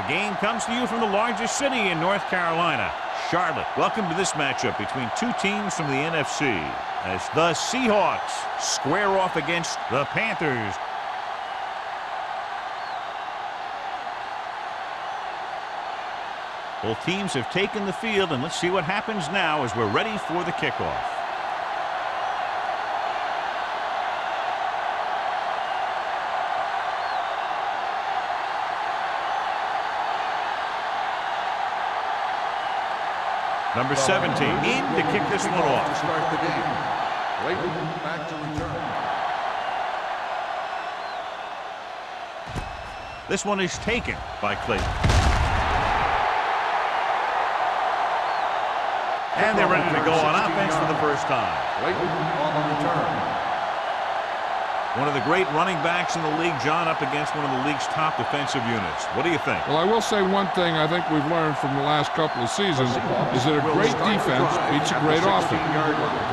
game comes to you from the largest city in North Carolina, Charlotte. Welcome to this matchup between two teams from the NFC as the Seahawks square off against the Panthers. Both teams have taken the field, and let's see what happens now as we're ready for the kickoff. Number 17 in to kick this one off. To start the game. Clayton back to return. This one is taken by Clayton. And they're ready to go on offense for the first time. Clayton on the return. One of the great running backs in the league, John, up against one of the league's top defensive units. What do you think? Well, I will say one thing I think we've learned from the last couple of seasons is that a great defense beats a great offense.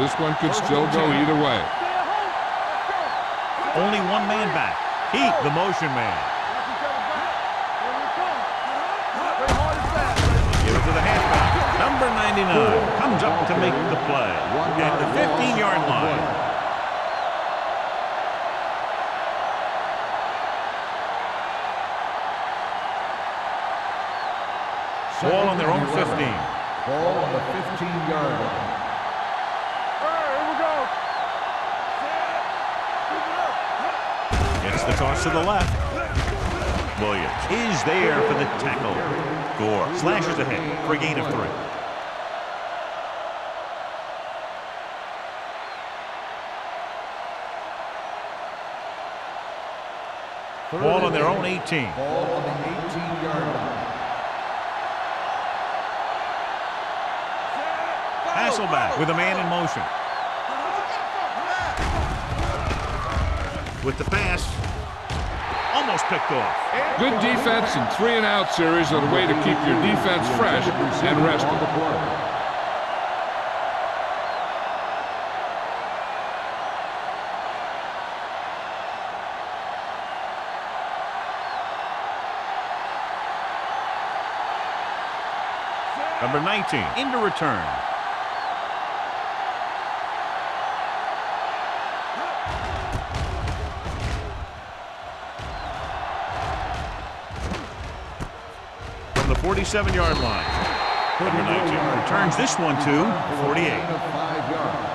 This one could still go either way. Only one man back. Heat, the motion man. Give it to the halfback. Number 99 comes up to make the play at the 15-yard line. Ball on their own 15. Ball on the 15-yard line. Here we go. Gets the toss to the left. Williams is there for the tackle. Gore slashes ahead for a gain of 3. Ball on their own 18. Ball on the 18-yard line. Hasselback with a man in motion. With the pass. Almost picked off. Good defense and 3-and-out series are the way to keep your defense fresh and rested. Number 19 into return. From the 47-yard line. Number 19 returns this one to 48. 5 yards.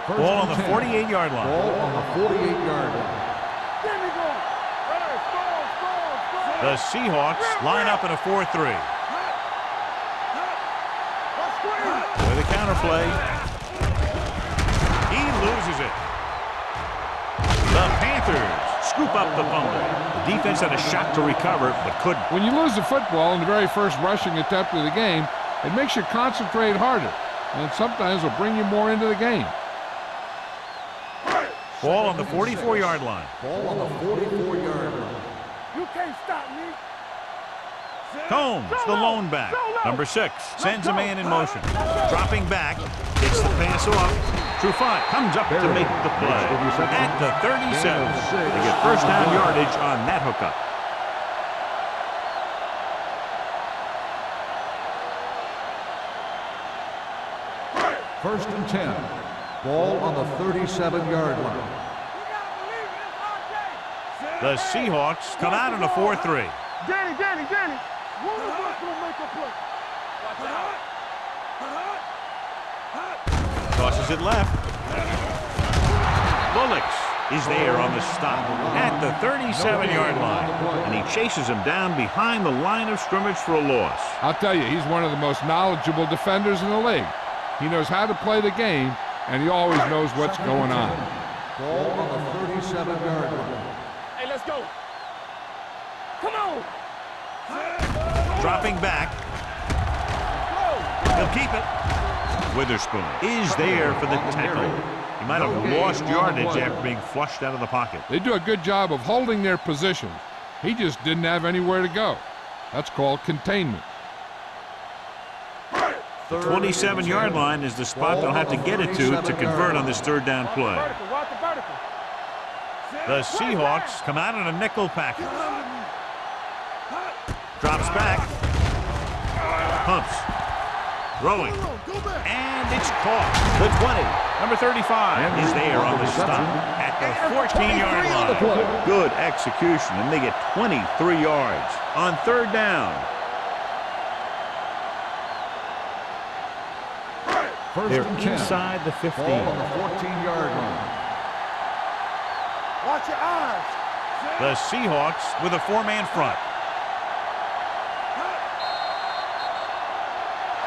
Ball on the 48-yard line. Ball on the 48-yard line. The Seahawks line up in a 4-3. With a counter play. He loses it. The Panthers scoop up the fumble. The defense had a shot to recover, but couldn't. When you lose the football in the very first rushing attempt of the game, it makes you concentrate harder, and sometimes will bring you more into the game. Ball on the 44-yard line. Ball on the 44-yard line. You can't stop me. Combs, the lone back. Number 6 sends a man in motion. Dropping back, gets the pass off. Trufant comes up to make the play at the 37. They get first down yardage on that hookup. First and 10. Ball on the 37-yard line. The Seahawks come out in a 4-3. Danny. One of us gonna make a play. Tosses it left. Bullocks is there on the stop at the 37-yard line. And he chases him down behind the line of scrimmage for a loss. I'll tell you, he's one of the most knowledgeable defenders in the league. He knows how to play the game, and he always knows what's going on. Ball on the 37-yard line. Hey, let's go. Come on. Dropping back. He'll keep it. Witherspoon is there for the tackle. He might have lost yardage after being flushed out of the pocket. They do a good job of holding their positions. He just didn't have anywhere to go. That's called containment. The 27-yard line is the spot they'll have to get it to convert on this third down play. The Seahawks come out in a nickel package. Drops back. Pumps. Throwing. And it's caught. The 20. Number 35 is there on the stop at the 14-yard line. Good execution, and they get 23 yards on third down. They're inside the 15. Ball on the 14-yard line. Watch your eyes. The Seahawks with a four-man front.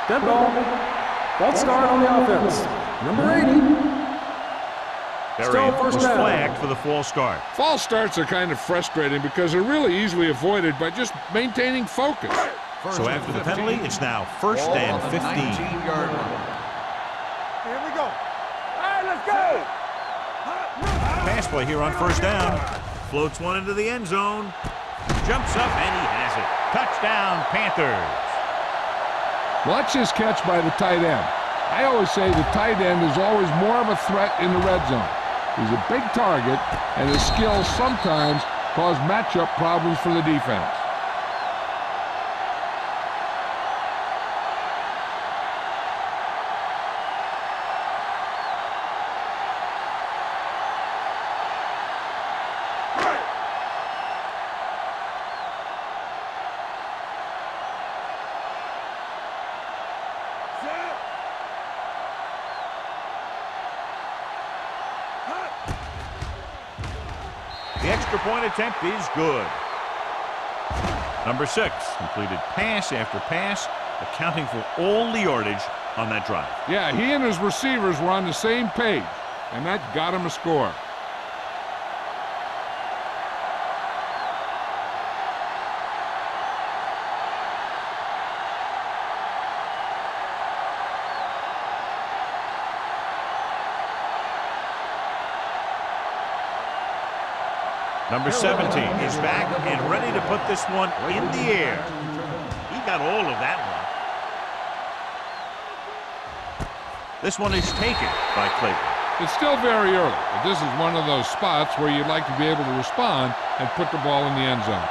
Dead ball. False start on the offense. Number 80. Berry first was down. flagged for the false start. False starts are kind of frustrating because they're really easily avoided by just maintaining focus. So after the penalty, it's now first Ball and on the 15. 19-yard line. Here we go. All right, let's go. Pass play here on first down. Floats one into the end zone. Jumps up, and he has it. Touchdown, Panthers. Watch this catch by the tight end. I always say the tight end is always more of a threat in the red zone. He's a big target, and his skills sometimes cause matchup problems for the defense. The extra point attempt is good. Number 6, completed pass after pass, accounting for all the yardage on that drive. Yeah, he and his receivers were on the same page, and that got him a score. Number 17 is back and ready to put this one in the air. He got all of that one. This one is taken by Clayton. It's still very early, but this is one of those spots where you'd like to be able to respond and put the ball in the end zone.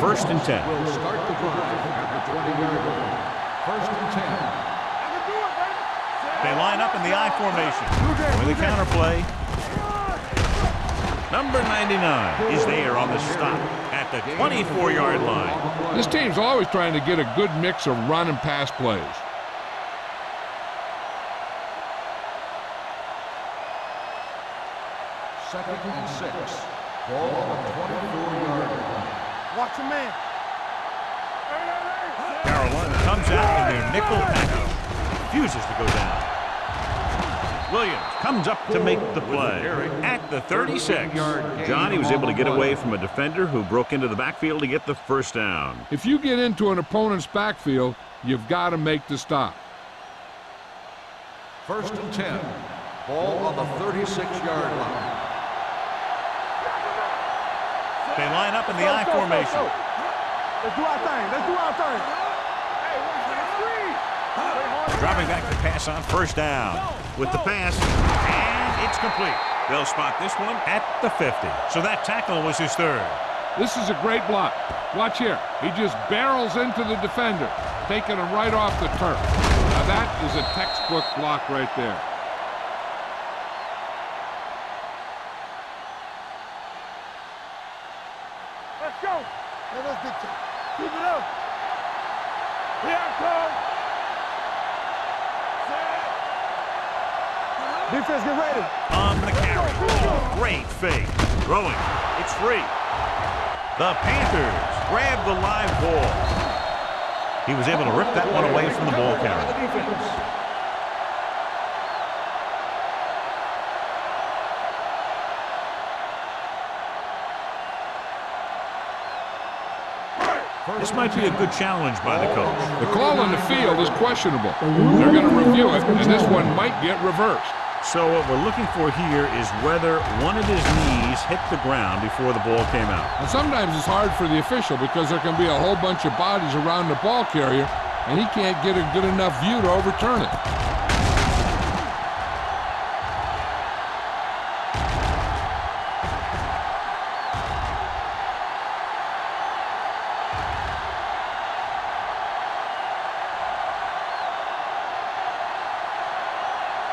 First and 10. Will start the drive at the 20-yard line. First and 10. They line up in the I formation. With the counterplay. Number 99 is there on the stop at the 24-yard line. This team's always trying to get a good mix of run and pass plays. Second and 6. Ball on the 24-yard line. Watch your man. Carolina comes out in their nickel package. Refuses to go down. Williams comes up to make the play at the 36. John, he was able to get away from a defender who broke into the backfield to get the first down. If you get into an opponent's backfield, you've got to make the stop. First and 10. Ball on the 36-yard line. They line up in the I formation. Let's do our thing. Let's do our thing. Hey, watch that screen. Dropping back to pass on first down. With the pass, and it's complete. They'll spot this one at the 50. So that tackle was his third. This is a great block. Watch here. He just barrels into the defender, taking him right off the turf. Now that is a textbook block right there. Let's go. Let's dictate. Keep it up. Here I come. Defense, get ready. On the carry. Great fake. Throwing. It's free. The Panthers grab the live ball. He was able to rip that one away from the ball carrier. This might be a good challenge by the coach. The call on the field is questionable. They're going to review it, and this one might get reversed. So what we're looking for here is whether one of his knees hit the ground before the ball came out. And sometimes it's hard for the official because there can be a whole bunch of bodies around the ball carrier, and he can't get a good enough view to overturn it.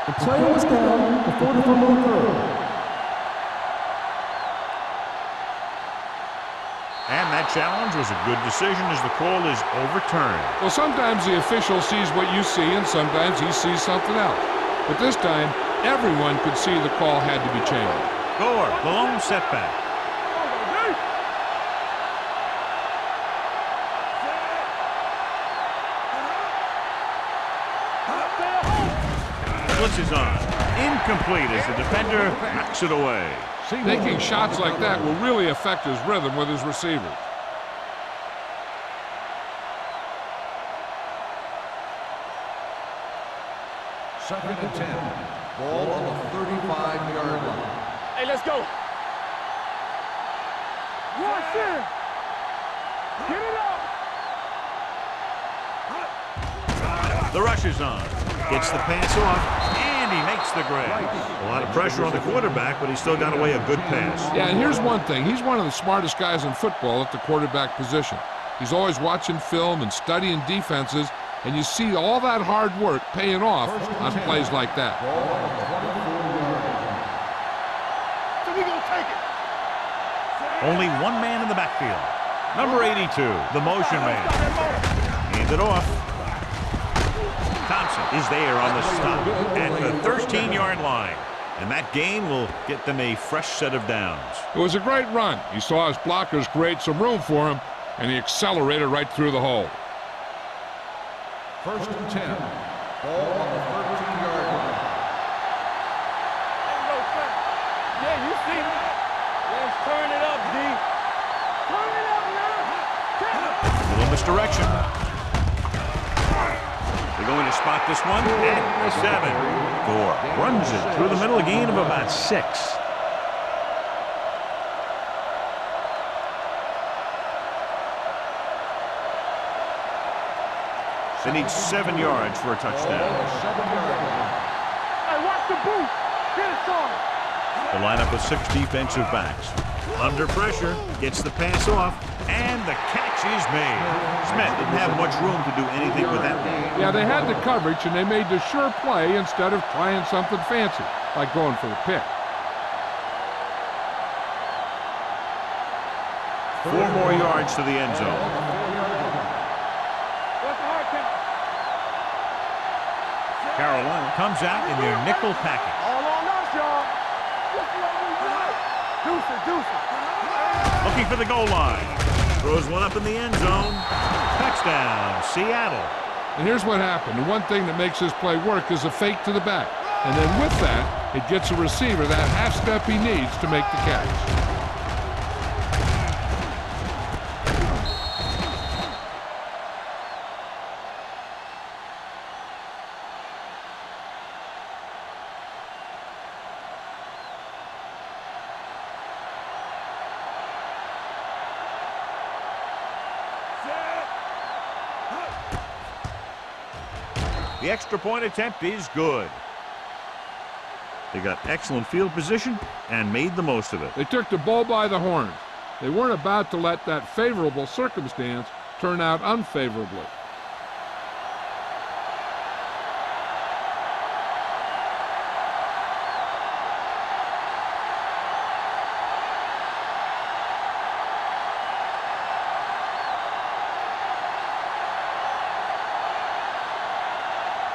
The player was down before the fumble occurred. And that challenge was a good decision as the call is overturned. Well, sometimes the official sees what you see, and sometimes he sees something else. But this time, everyone could see the call had to be changed. Gore, the lone setback. Blitz is on. Incomplete as the defender knocks it away. Making shots like that will really affect his rhythm with his receivers. Second and 10. Ball on the 35-yard line. Hey, let's go. Rush in. Get it up. The rush is on. Gets the pass off, and he makes the grab. A lot of pressure on the quarterback, but he still got away a good pass. Yeah, and here's one thing. He's one of the smartest guys in football at the quarterback position. He's always watching film and studying defenses, and you see all that hard work paying off on plays like that. So we gonna take it. Only one man in the backfield. Number 82, the motion man. Hand it off. Thompson is there on the stop at the 13-yard line. And that gain will get them a fresh set of downs. It was a great run. He saw his blockers create some room for him, and he accelerated right through the hole. First and 10. Ball on the 13-yard line. Yeah, you see me. Let's turn it up, D. Turn it up now. A little misdirection. They're going to spot this one at the 7. Gore runs it through the middle, a gain of about 6. They need 7 yards for a touchdown. Hey, watch the boot. Get it started. The lineup of 6 defensive backs. Under pressure, gets the pass off, and the catch is made. Smith didn't have much room to do anything with that one. Yeah, they had the coverage, and they made the sure play instead of trying something fancy, like going for the pick. 4 more yards to the end zone. What's the hard count? Carolina comes out in their nickel package. All on us, y'all. Deuce it, deuce it. Looking for the goal line. Throws one up in the end zone. Touchdown, Seattle. And here's what happened. The one thing that makes this play work is a fake to the back. And then with that, it gets a receiver that half step he needs to make the catch. The extra point attempt is good. They got excellent field position and made the most of it. They took the bull by the horns. They weren't about to let that favorable circumstance turn out unfavorably.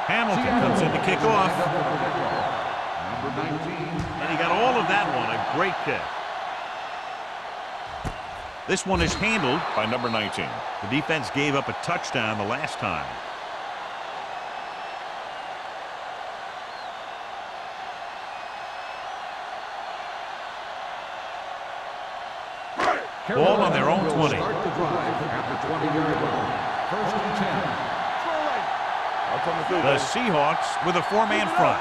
Hamilton comes in to kick off. Number 19. And he got all of that one. A great kick. This one is handled by number 19. The defense gave up a touchdown the last time. Ball on their own 20. Start the drive at the 20-yard line. First and 10. The Seahawks with a 4-man front.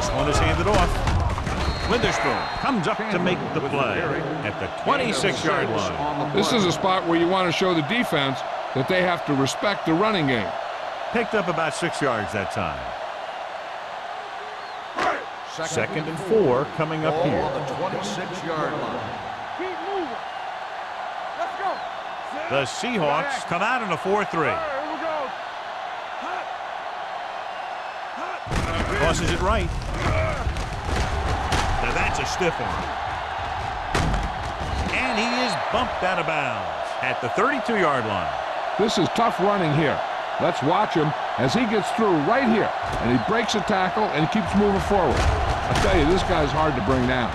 This one is handed off. Witherspoon comes up to make the play at the 26-yard line. This is a spot where you want to show the defense that they have to respect the running game. Picked up about 6 yards that time. 2nd and 4 coming up Ball here. on the 26-yard line. Keep moving. Let's go. The Seahawks come out in a 4-3. Here we go. Tosses it right. Now that's a stiff one. And he is bumped out of bounds at the 32-yard line. This is tough running here. Let's watch him as he gets through right here. And he breaks a tackle and keeps moving forward. I tell you, this guy's hard to bring down.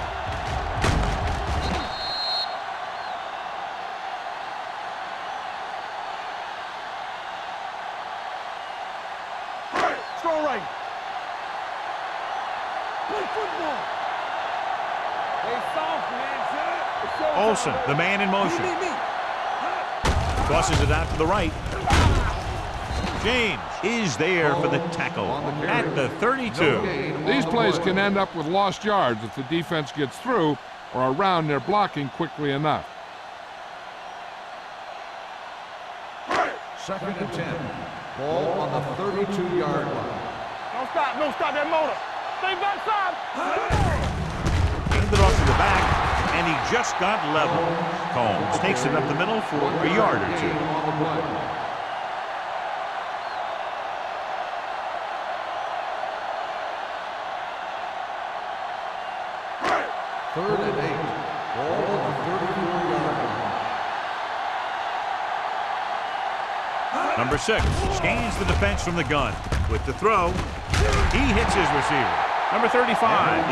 Strong right. Play football. They soft, man. Olsen, the man in motion. Me. Tosses it out to the right. James is there for the tackle at the 32. These plays can end up with lost yards if the defense gets through or around their blocking quickly enough. 2nd and 10. Ball on the 32-yard line. Don't stop that motor. Stay backside. Handed off to the back, and he just got level. Combs takes it up the middle for a yard or two. On the play. Third and 8. Ball on the 34-yard line. Number 6 scans the defense from the gun. With the throw, he hits his receiver. Number 35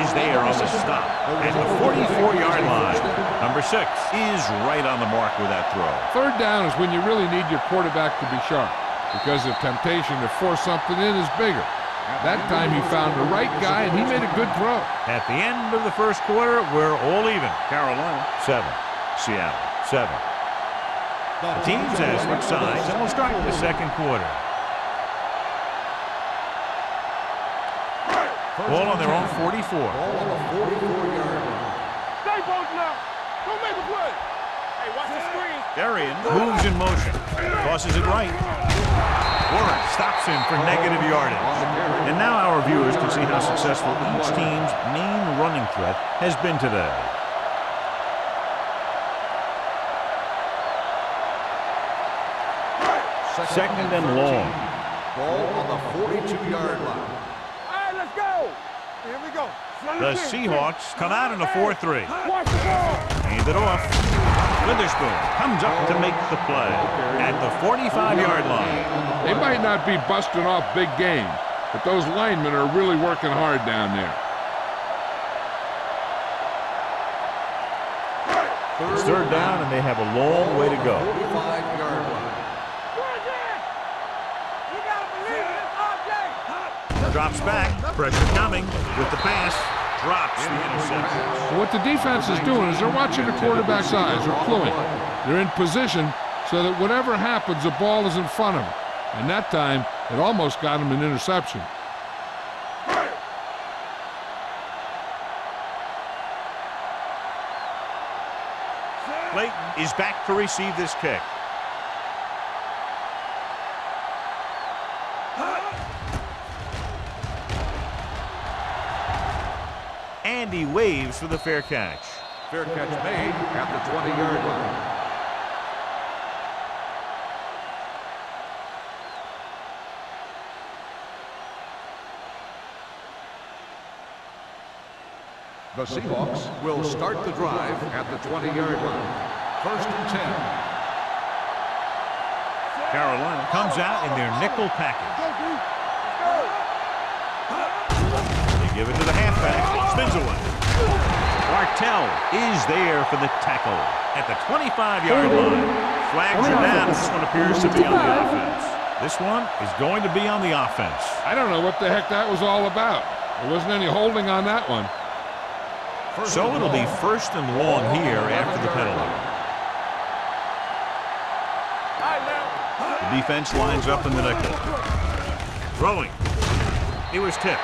is there on the stop at the 44-yard line. Number 6 is right on the mark with that throw. Third down is when you really need your quarterback to be sharp because the temptation to force something in is bigger. That time he found the right guy and he made a good throw. At the end of the first quarter, we're all even. Carolina 7, Seattle 7. The teams have switched sides and will start the second quarter. Ball on their own 44. Ball on the 44-yard line. Stay both now. Don't make a play. Hey, watch the screen. Darian moves in motion. Tosses it right. Warren stops him for negative yardage. And now our viewers can see how successful each team's main running threat has been today. Second and long. Ball on the 42-yard line. All right, let's go. Here we go. The Seahawks come out in a 4-3. Watch the ball. Hand it off. Witherspoon comes up to make the play at the 45-yard line. They might not be busting off big game, but those linemen are really working hard down there. It's third down, and they have a long way to go. 45-yard line. You gotta believe in this, RJ. Drops back. Pressure coming with the pass. Drops the interception. What the defense is doing is they're watching the quarterback's eyes. They're cluing. They're in position so that whatever happens, the ball is in front of them. And that time, it almost got him an interception. Clayton is back to receive this kick. And he waves for the fair catch. Fair catch made at the 20-yard line. The Seahawks will start the drive at the 20-yard line. First and 10. Carolina comes out in their nickel package. They give it to the halfback. Spins away. Bartell is there for the tackle at the 25-yard line. Flags are down. This one appears to be on the offense. This one is going to be on the offense. I don't know what the heck that was all about. There wasn't any holding on that one. So it'll be first and long here after the penalty. The defense lines up in the nickel. Throwing. It was tipped.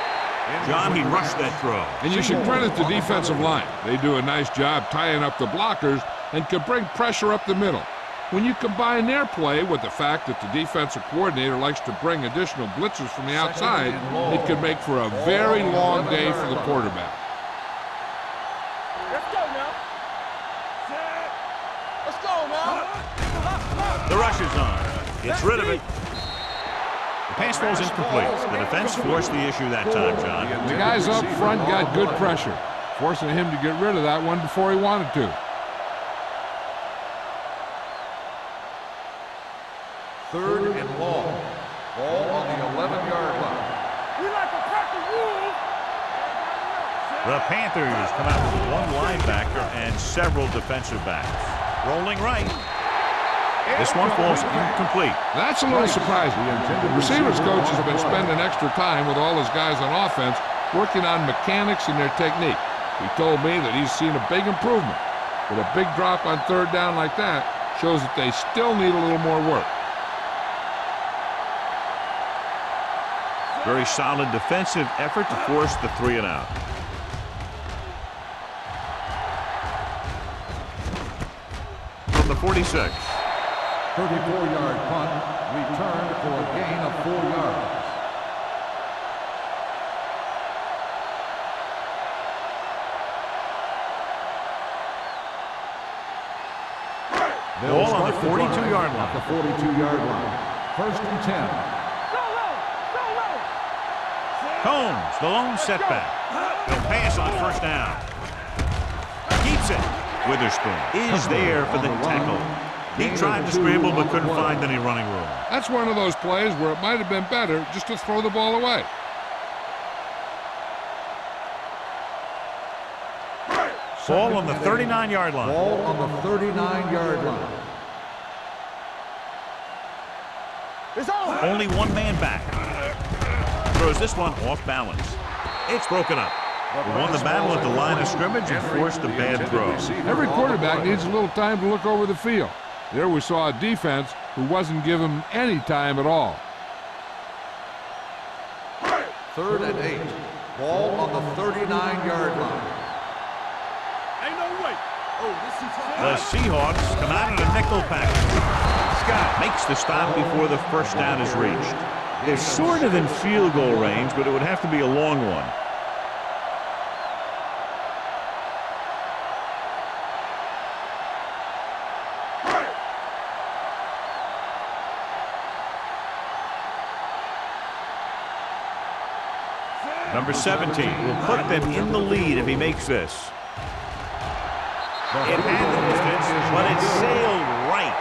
John, he rushed that throw. And you should credit the defensive line. They do a nice job tying up the blockers and can bring pressure up the middle. When you combine their play with the fact that the defensive coordinator likes to bring additional blitzers from the outside, it could make for a very long day for the quarterback. Let's go now. Let's go now. The rush is on. Gets rid of it. The pass falls incomplete. The defense forced the issue that time, John. The guys up front got good pressure, forcing him to get rid of that one before he wanted to. Third and long. Ball on the 11-yard line. We like to crack the rules. The Panthers come out with one linebacker and several defensive backs. Rolling right. This one falls incomplete. That's a little surprising. The receivers coach has been spending extra time with all his guys on offense working on mechanics and their technique. He told me that he's seen a big improvement. But a big drop on third down like that shows that they still need a little more work. Very solid defensive effort to force the 3 and out. From the 46. 34-yard punt, returned for a gain of 4 yards. Ball on the 42-yard line. At the 42-yard line. First and 10. Combs, the lone setback. He'll pass on first down. Keeps it. Witherspoon is there for the tackle. He tried to scramble but couldn't find any running room. That's one of those plays where it might have been better just to throw the ball away. Ball on the 39-yard line. Ball on the 39-yard line. It's on. Only one man back. Throws this one off balance. It's broken up. We won the battle at the line of scrimmage and forced a bad throw. Every quarterback needs a little time to look over the field. There we saw a defense who wasn't given him any time at all. Third and 8. Ball on the 39-yard line. Ain't no way. The Seahawks come out in a nickel package. Scott makes the stop before the first down is reached. They're sort of in field goal range, but it would have to be a long one. Number 17 will put them in the lead if he makes this. It had the distance, but it sailed right.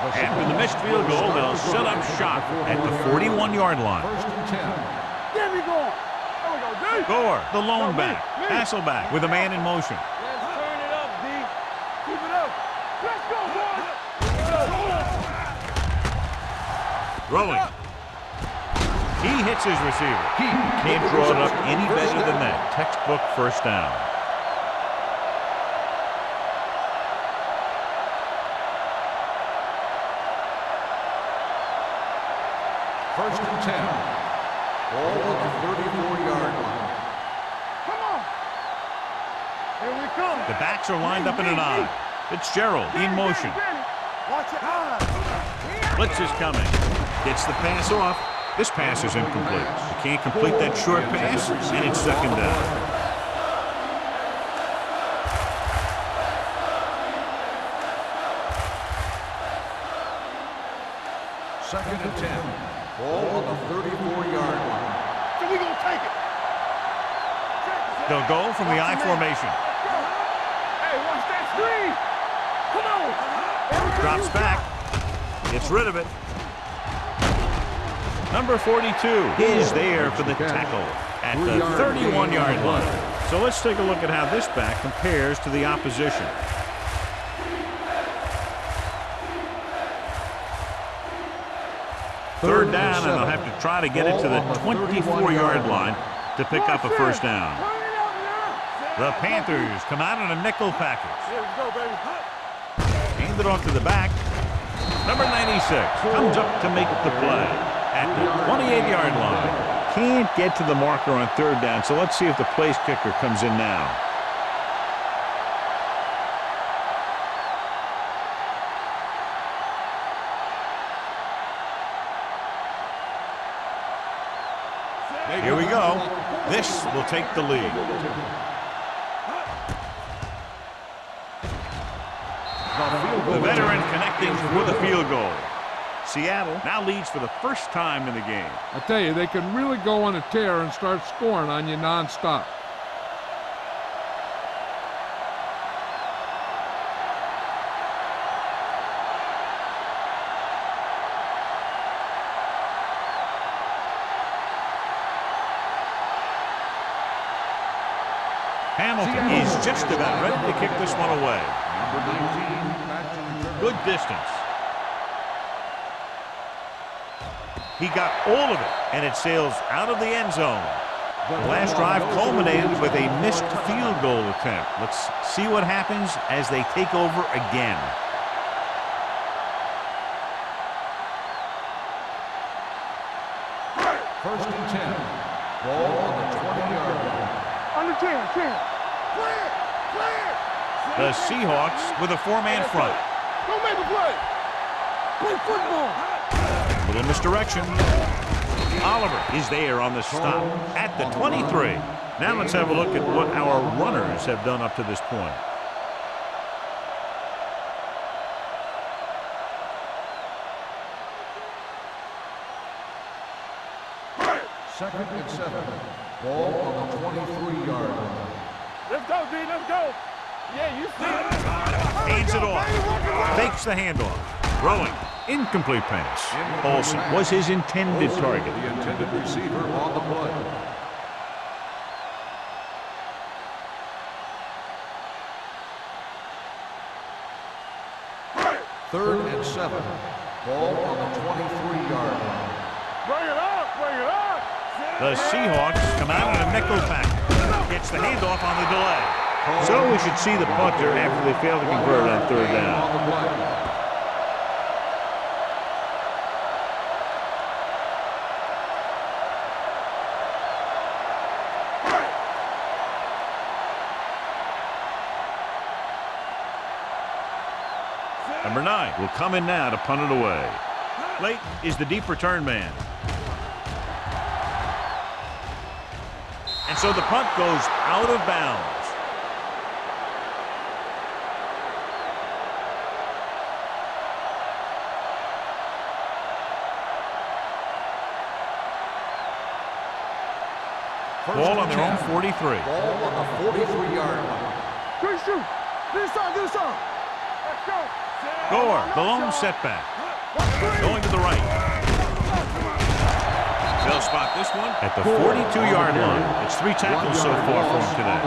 After the missed field goal, they'll set up shop at the 41-yard line. First and 10. Get me going. There we go, D. Gore, the lone back. Hasselback with a man in motion. Let's turn it up, D. Keep it up. Let's go, boys. Throwing. He hits his receiver. Can't draw it up any better than that. Textbook first down. First and 10. Ball on the 34-yard line. Come on. Here we come. The backs are lined up in an I. Fitzgerald in motion. Watch your eyes. Blitz is coming. Gets the pass off. This pass is incomplete. He can't complete that short pass, and it's second down. Second and 10. Ball on the 34-yard line. So we gonna take it. They'll go from the I formation. Hey, watch that screen. Come on. Drops back. Gets rid of it. Number 42 is there for the tackle at the 31-yard line. So let's take a look at how this back compares to the opposition. Third down, and they'll have to try to get it to the 24-yard line to pick up a first down. The Panthers come out in a nickel package. Here we go, baby. Hand it off to the back. Number 96 comes up to make the play at the 28-yard line. Can't get to the marker on third down, so let's see if the place kicker comes in now. Here we go. This will take the lead. The veteran connecting for the field goal. Seattle now leads for the first time in the game. I tell you, they can really go on a tear and start scoring on you nonstop. Hamilton is just about ready to kick this one away. Number 19, back to return. Good distance. He got all of it, and it sails out of the end zone. The last drive culminated with a missed field goal attempt. Let's see what happens as they take over again. First and 10. Ball on the 20-yard line. Under 10. Clear. The Seahawks with a four-man front. Don't make a play. Play football. Little misdirection. Oliver is there on the stop at the 23. Now let's have a look at what our runners have done up to this point. Second and 7. Ball on the 23-yard line. Let's go, D. Let's go. Yeah, you see it. Hands it off. Fakes the handoff. Throwing. Incomplete pass. Olsen was his intended target. The intended receiver on the play. Third and 7. Ball on the 23-yard line. Bring it up. The Seahawks come out in a nickel pack. Gets the handoff on the delay. So we should see the punter after they fail to convert on third down. On the play. Number 9 will come in now to punt it away. Late is the deep return man. And so the punt goes out of bounds. Ball on their own 43. Ball on the 43-yard line. Good shoot. This side. Let's go. Gore, the lone setback. Going to the right. They'll spot this one at the 42-yard line. It's 3 tackles so far for him today.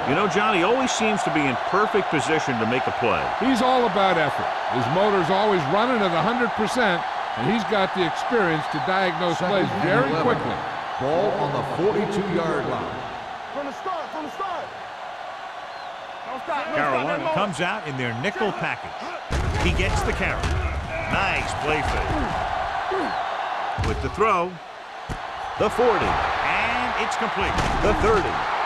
You know, John, he always seems to be in perfect position to make a play. He's all about effort. His motor's always running at 100%, and he's got the experience to diagnose plays very quickly. Ball on the 42-yard line. From the start. Don't stop. Carolina comes out in their nickel package. He gets the carry. Nice play fake. With the throw, the 40, and it's complete. The 30,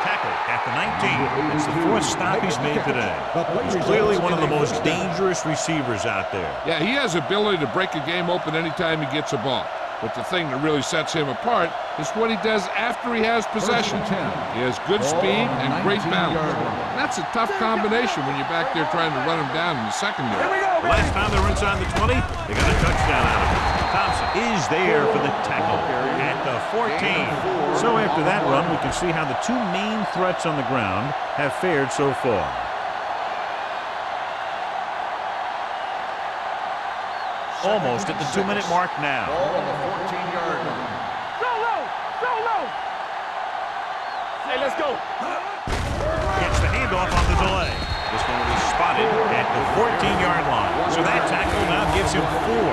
tackle at the 19. It's the 4th stop he's made today. He's clearly one of the most dangerous receivers out there. Yeah, he has ability to break a game open anytime he gets a ball. But the thing that really sets him apart is what he does after he has possession. He has good speed and great balance. And that's a tough combination when you're back there trying to run him down in the secondary. The last time they were inside the 20, they got a touchdown out of it. Thompson is there for the tackle at the 14. So after that run, we can see how the 2 main threats on the ground have fared so far. Almost at the 2-minute mark now. Ball on the 14-yard line. So low. Hey, let's go. Gets the handoff on the delay. This one will be spotted at the 14-yard line. So that tackle now gives him 4.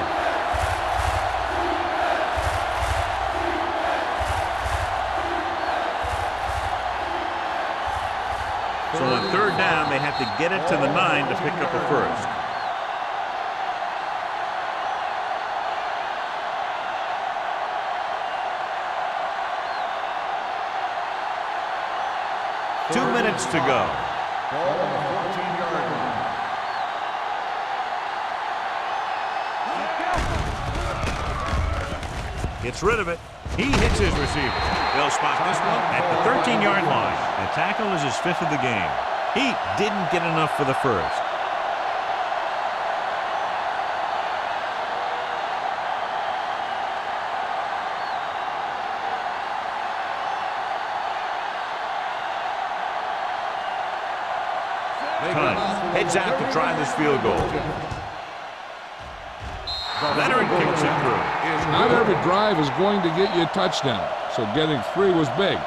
So on third down, they have to get it to the 9 to pick up a first. Two minutes to go. Ball on the 14-yard line. Gets rid of it. He hits his receiver. They'll spot this one at the 13-yard line. The tackle is his 5th of the game. He didn't get enough for the first. Heads out to try this field goal. Veteran kicks it through. Not every drive is going to get you a touchdown, so getting 3 was big.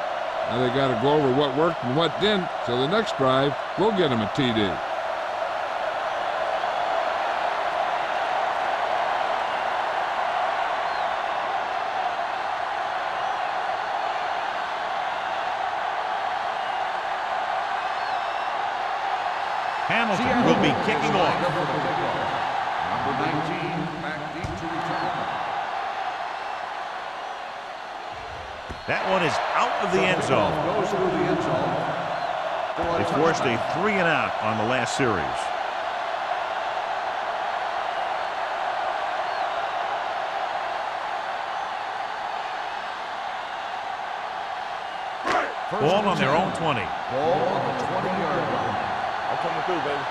Now they got to go over what worked and what didn't, so the next drive will get them a TD. Hamilton will be kicking off. Number 19, back deep to return. That one is out of the end zone. Goes through the end zone. They forced a 3-and-out on the last series. Ball on their own 20. Ball on the 20-yard line. I'm coming through, baby.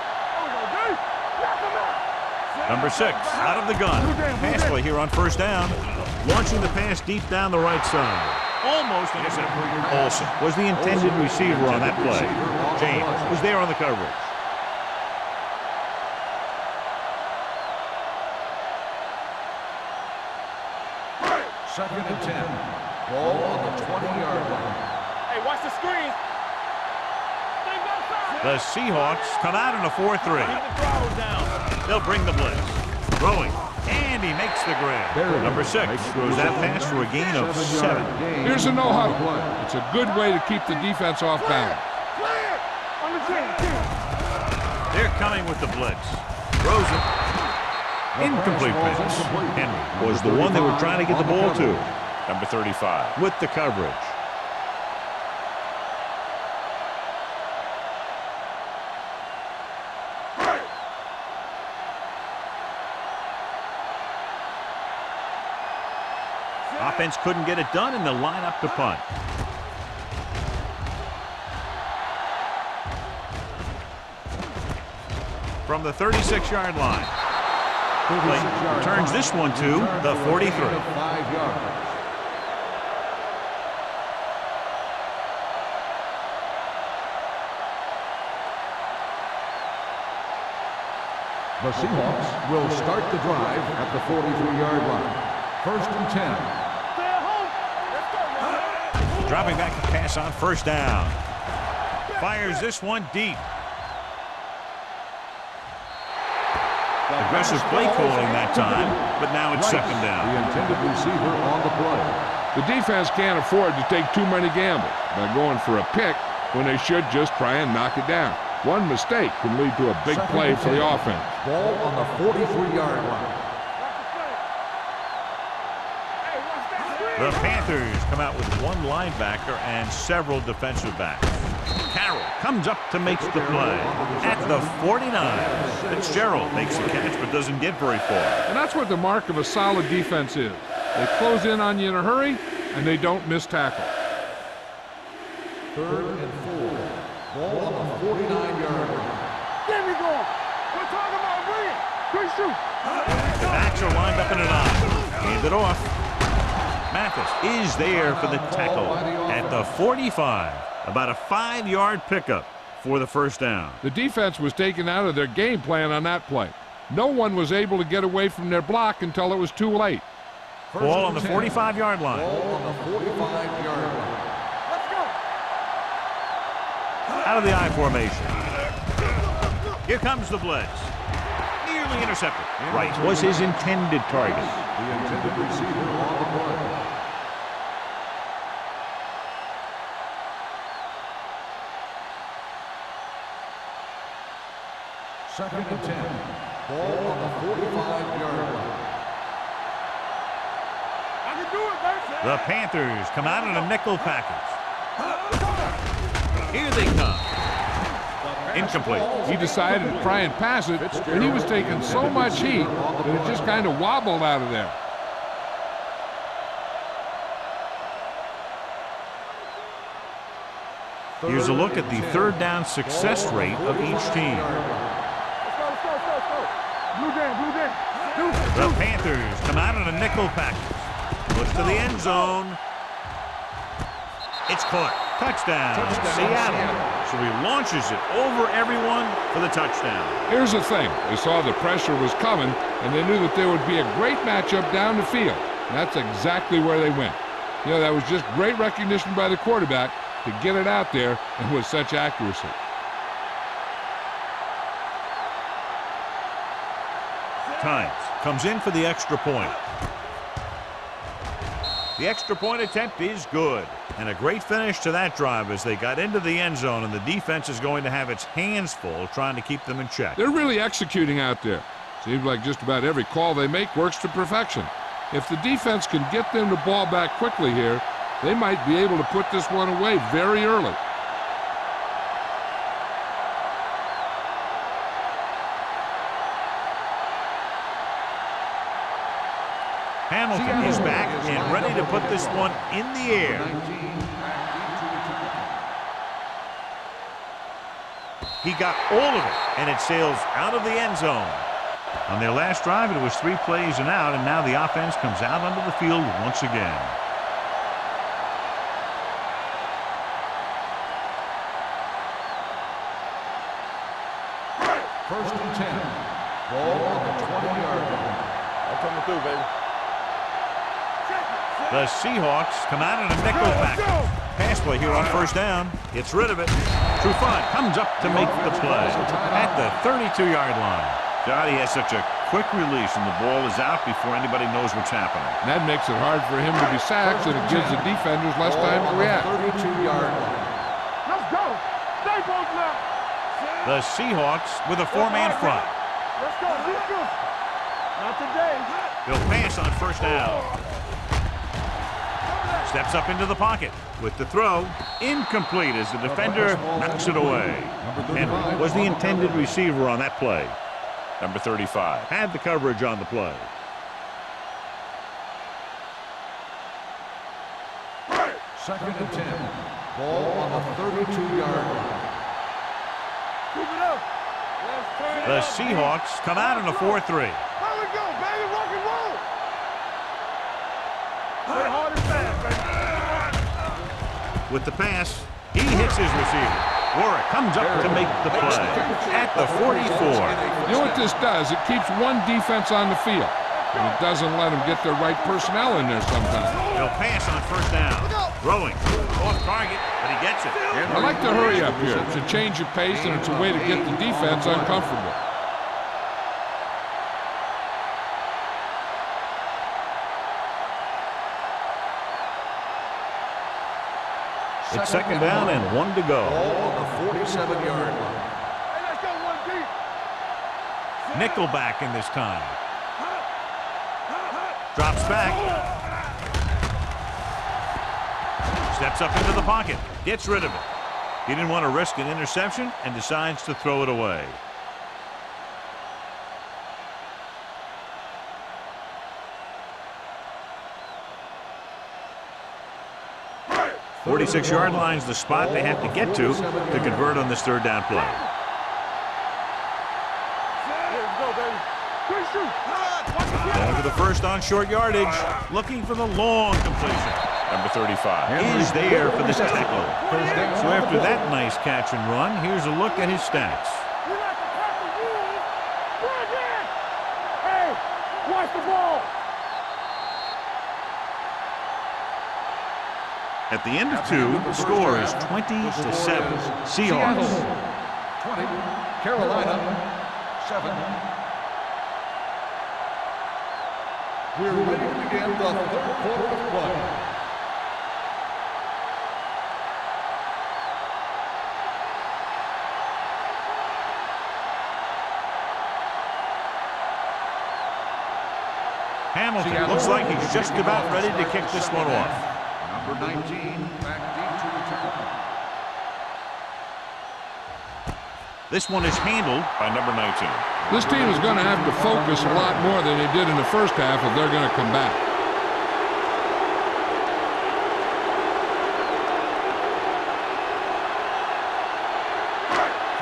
Number 6, out of the gun. Pass play here on first down. Launching the pass deep down the right side. Almost intercepted. Olsen was the intended receiver on that play. James was there on the coverage. Second and 10. Ball on the 20-yard line. Hey, watch the screen. The Seahawks come out in a 4-3. They'll bring the blitz. Throwing. And he makes the grab. Number 6 throws that pass for a gain of 7. Here's a no-huddle. It's a good way to keep the defense off balance. They're coming with the blitz. Throws it. Incomplete pass. Henry was the one they were trying to get the ball to. Number 35 with the coverage. Offense couldn't get it done, and they'll line up to punt. From the 36-yard line. Turns this one to the 43. 5 yards. The Seahawks will start the drive at the 43-yard line. First and 10. Dropping back to pass on first down. Fires this one deep. Aggressive play calling that time, but now it's second down. The intended receiver on the play. The defense can't afford to take too many gambles by going for a pick when they should just try and knock it down. One mistake can lead to a big play for the offense. Ball on the 43-yard line. The Panthers come out with one linebacker and several defensive backs. Carroll comes up to make the play at the 49. Fitzgerald makes the catch but doesn't get very far. And that's what the mark of a solid defense is. They close in on you in a hurry, and they don't miss tackle. Third and 4. Ball on the 49-yard line. There we go. We're talking about brilliant. Quick shoot. The backs are lined up in an eye. Hand it off. Mathis is there for the tackle at the 45. About a 5-yard pickup for the first down. The defense was taken out of their game plan on that play. No one was able to get away from their block until it was too late. Ball on the 45-yard line. Ball on the 45-yard line. Let's go. Out of the I formation. Here comes the blitz. Nearly intercepted. Right was his intended target. The intended receiver on the play. Second and 10. Ball on the 45-yard line. I can do it, man. The Panthers come out in a nickel package. Here they come. Incomplete. He decided to try and pass it, but he was taking so much heat that it just kind of wobbled out of there. Here's a look at the third down success rate of each team. Let's go. Blue game. The Panthers come out in a nickel package. Looks to the end zone. It's caught. Touchdown, Seattle. So he launches it over everyone for the touchdown. Here's the thing. They saw the pressure was coming, and they knew that there would be a great matchup down the field. And that's exactly where they went. You know, that was just great recognition by the quarterback to get it out there and with such accuracy. Times comes in for the extra point. The extra point attempt is good. And a great finish to that drive as they got into the end zone, and the defense is going to have its hands full trying to keep them in check. They're really executing out there. Seems like just about every call they make works to perfection. If the defense can get them the ball back quickly here, they might be able to put this one away very early. Hamilton is back and ready to put this one in the air. He got all of it, and it sails out of the end zone. On their last drive, it was 3 plays and out, and now the offense comes out onto the field once again. First and 10. Ball on the 20-yard line. I'm coming through, baby. The Seahawks come out in a nickel package. Pass play here on first down. Gets rid of it. Trufant comes up to make the play at the 32-yard line. God, he has such a quick release, and the ball is out before anybody knows what's happening. And that makes it hard for him to be sacked, and it gives the defenders less time to react. 32-yard line. Let's go. Stay both left. The Seahawks with a 4-man front. Let's go. Not today. They'll pass on first down. Steps up into the pocket with the throw. Incomplete as the defender knocks it away. And was the intended receiver on that play. Number 35 had the coverage on the play. Second and 10. Ball on the 32-yard line. Keep it up. Let's turn it The up. Seahawks come out in a 4-3. How we go, baby? Rock and roll. Play hard and fast, baby. With the pass, he hits his receiver. Warwick comes up to make the play at the 44. You know what this does? It keeps one defense on the field, and it doesn't let them get the right personnel in there sometimes. He'll pass on first down. Throwing off target, but he gets it. I like to hurry up here. It's a change of pace, and it's a way to get the defense uncomfortable. It's second down and 1 to go. Ball on the 47-yard line. Hey, let's go one deep. Nickelback in this time. Drops back. Steps up into the pocket. Gets rid of it. He didn't want to risk an interception and decides to throw it away. "46-yard line's the spot they have to get to convert on this third down play. Let's go, baby. Good shoot. Going for the first on short yardage. Looking for the long completion. Number 35 is there for this tackle. So after that nice catch and run, here's a look at his stats. You like to tackle rules. Right there. Hey, watch the ball. At the end of 2, the score is 20-7. Seahawks. 20. Carolina, 7. We're ready to begin the third quarter of play. Hamilton looks like he's just about ready to kick this one off. Number 19, back deep to return. This one is handled by number 19. This team is going to have to focus a lot more than they did in the first half if they're going to come back.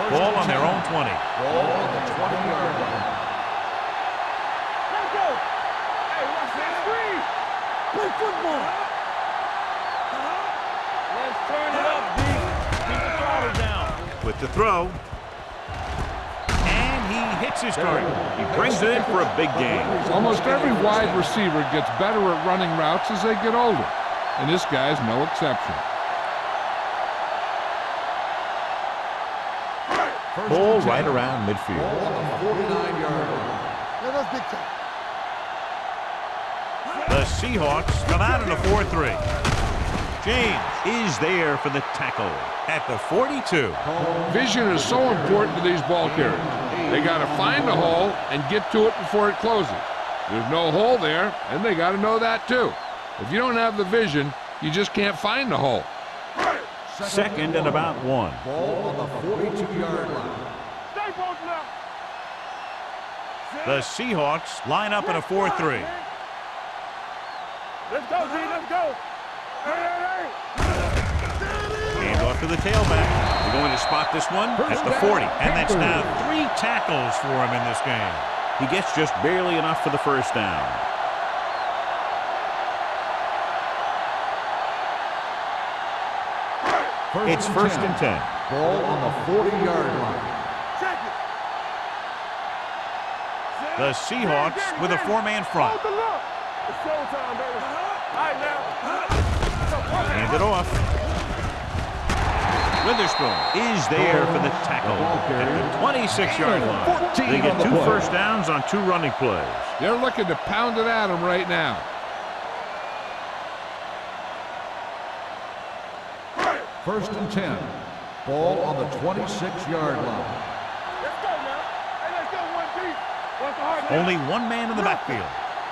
Ball on their own 20. Ball on the 20-yard line. Let's go. Hey, watch that screen. Play football. Let's turn it up, D. Keep the throttle down. With the throw. And he hits his target. He brings it in for a big gain. Almost every wide receiver gets better at running routes as they get older, and this guy's no exception. Ball right around midfield. Ball on the 49-yard line. The Seahawks come out in a 4-3. James is there for the tackle at the 42. Vision is so important to these ball carriers. They got to find the hole and get to it before it closes. There's no hole there, and they got to know that too. If you don't have the vision, you just can't find the hole. Second and about 1. Ball on the 42-yard line. Stay posted up. The Seahawks line up in a 4-3. Let's go, D. Let's go. Hey. Hand off to the tailback. They're going to spot this one at the 40. And that's now 3 tackles for him in this game. He gets just barely enough for the first down. It's first and 10. Ball on the 40-yard line. Check it. The Seahawks with a 4-man front. Hold the look. It's showtime, baby. All right, now. Hand it off. Witherspoon is there for the tackle at the 26-yard line. They get 2 first downs on 2 running plays. They're looking to pound it at him right now. First and 10. Ball on the 26-yard line. Let's go now. Hey, let's go one deep. What's the hard Only 1 man in the backfield.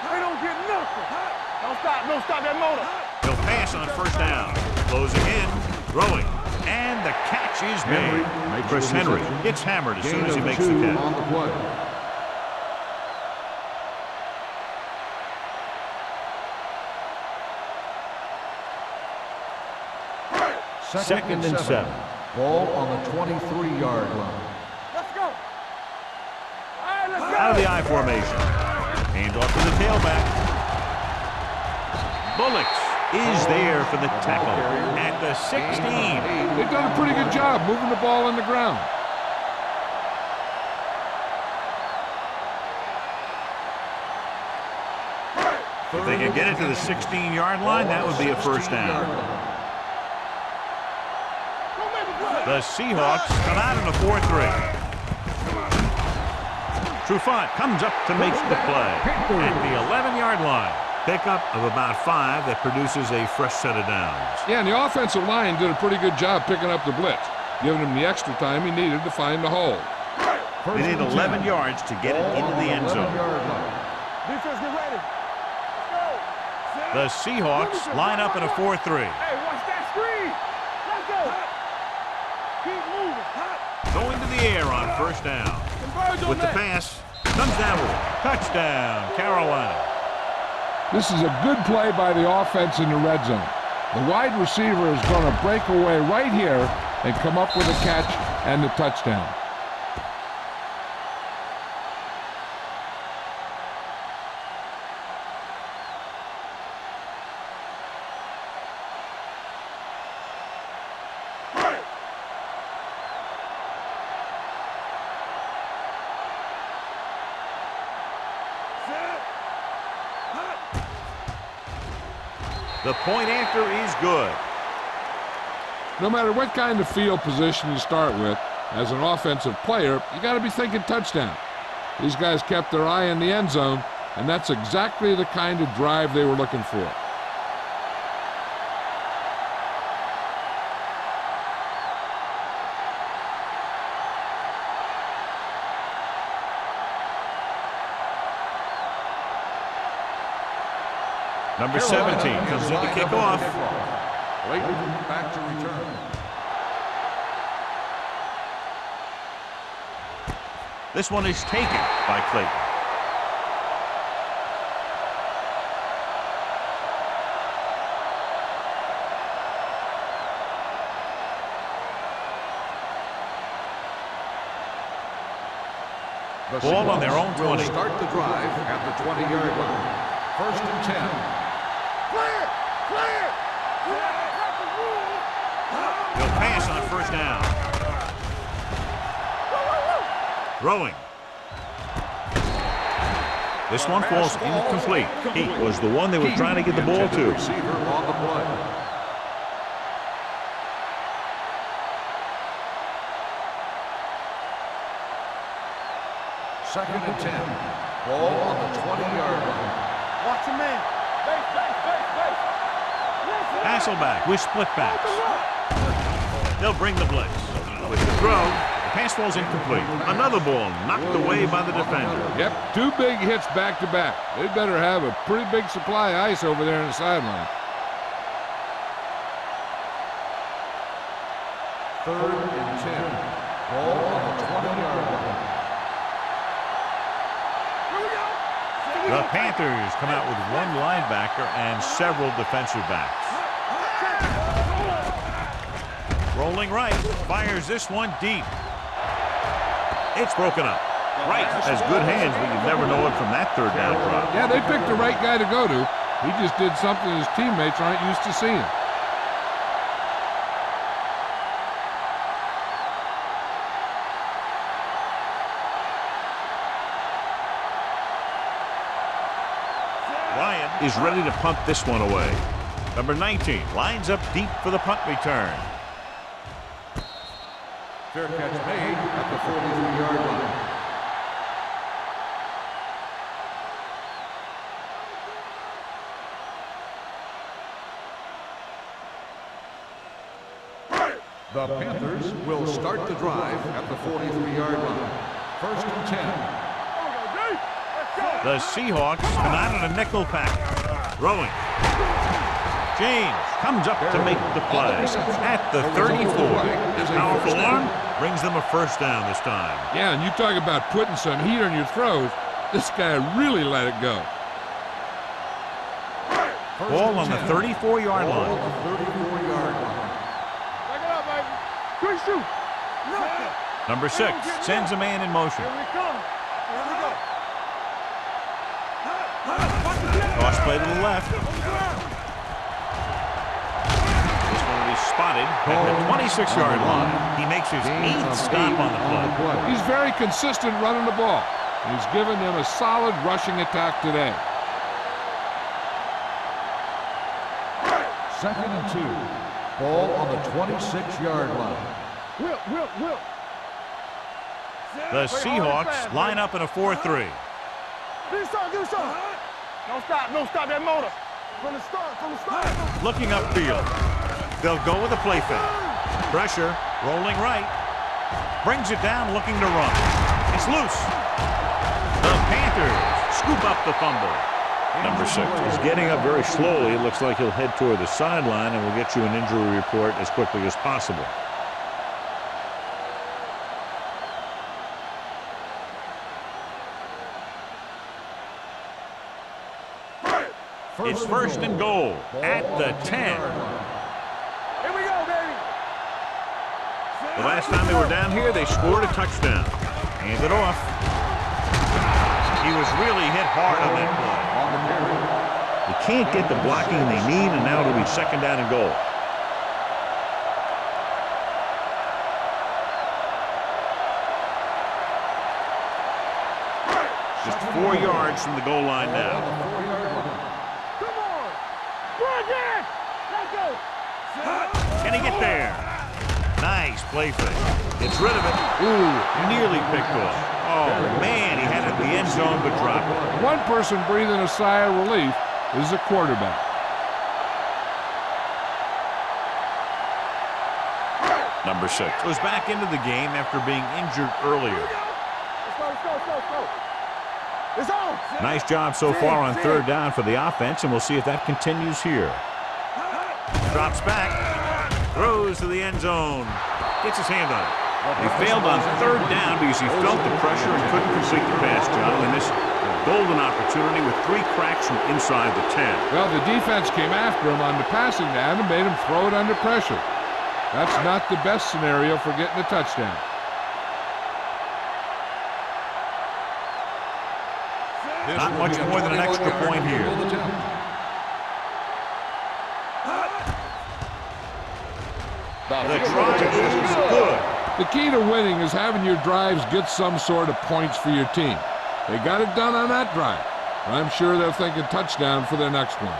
They don't get nothing. Don't stop that motor. He'll pass on first down. Closing in, throwing, and the catch is made. Chris Henry gets hammered as soon as he makes the catch. On the play. Second and 7. Ball on the 23-yard line. Let's go. All right, let's go. Out of the I formation. Hand off to the tailback. Bullocks is there for the tackle at the 16. They've done a pretty good job moving the ball on the ground. If they can get it to the 16-yard line, that would be a first down. The Seahawks come out in a 4-3. Trufant comes up to make the play at the 11-yard line. Pickup of about 5 that produces a fresh set of downs. Yeah, and the offensive line did a pretty good job picking up the blitz, giving him the extra time he needed to find the hole. They need 11 yards to get it into the end zone. Defense, get ready. The Seahawks line up in a 4-3. Hey, watch that screen. Let's go. Keep moving. Going to the air on first down. With the pass, comes down with it. Touchdown, Carolina. This is a good play by the offense in the red zone. The wide receiver is going to break away right here and come up with a catch and the touchdown. The point after is good. No matter what kind of field position you start with, as an offensive player, you got to be thinking touchdown. These guys kept their eye on the end zone, and that's exactly the kind of drive they were looking for. Number 17 comes in to kick off. Clayton back to return. This one is taken by Clayton. Ball on their own 20. Will start the drive at the 20-yard line. 1st and 10. Clear! Clear! He'll pass on 1st down. Throwing. This one falls incomplete. He was the one they were trying to get the ball to. Receiver on the play. Second and 10. Ball on the 20-yard line. Watch your man. Base, base, base, base. Hasselback with split backs. They'll bring the blitz. With the throw, the pass falls incomplete. Another ball knocked away by the defender. Yep, 2 big hits back to back. They better have a pretty big supply of ice over there on the sideline. 3rd and 10. Ball on the 20-yard line. The Panthers come out with 1 linebacker and several defensive backs. Rolling right, fires this one deep. It's broken up. Right has good hands, but you never know it from that 3rd down drop. Yeah, they picked the right guy to go to. He just did something his teammates aren't used to seeing. Ryan is ready to punt this one away. Number 19 lines up deep for the punt return. Fair catch made at the 43-yard line. The Panthers will start the drive at the 43-yard line. 1st and 10. The Seahawks come out in a nickel pack. Throwing. James comes up to make the play at the 34. His powerful arm brings them a 1st down this time. Yeah, and you talk about putting some heat on your throws. This guy really let it go. Ball on the 34-yard line. 34-yard line. Back it up, baby. Good shoot. Number 6 sends a man in motion. Here we come. Here we go. Toss play to the left. This one will be spotted at the 26-yard line. He makes his 8th stop on the play. He's very consistent running the ball. He's given them a solid rushing attack today. 2nd and 2. Ball on the 26-yard line. Will. The Seahawks line up in a 4-3. Do something. Don't stop that motor. From the start. Looking upfield. They'll go with a play fake. Pressure, rolling right. Brings it down, looking to run. It's loose. The Panthers scoop up the fumble. Number 6 is getting up very slowly. It looks like he'll head toward the sideline, and we'll get you an injury report as quickly as possible. It's 1st and goal at the 10. Here we go, baby. The last time they were down here, they scored a touchdown. Hand it off. He was really hit hard on that play. They can't get the blocking they need, and now it'll be 2nd down and goal. Just 4 yards from the goal line now. Come on. Run again. Let's go. Can he get there? Nice play fake. Gets rid of it. Ooh, nearly picked off. Oh, man, he had it in the end zone, but dropped it. One person breathing a sigh of relief is the quarterback. Number 6 was back into the game after being injured earlier. Let's go. It's on. Nice job so far on third down for the offense, and we'll see if that continues here. Drops back, throws to the end zone, gets his hand on it. He failed on third down because he felt the pressure and couldn't complete the pass, John. And this golden opportunity with 3 cracks from inside the 10. Well, the defense came after him on the passing down and made him throw it under pressure. That's not the best scenario for getting a touchdown. Not much more than an extra point here. The try is good. The key to winning is having your drives get some sort of points for your team. They got it done on that drive. I'm sure they're thinking touchdown for their next one.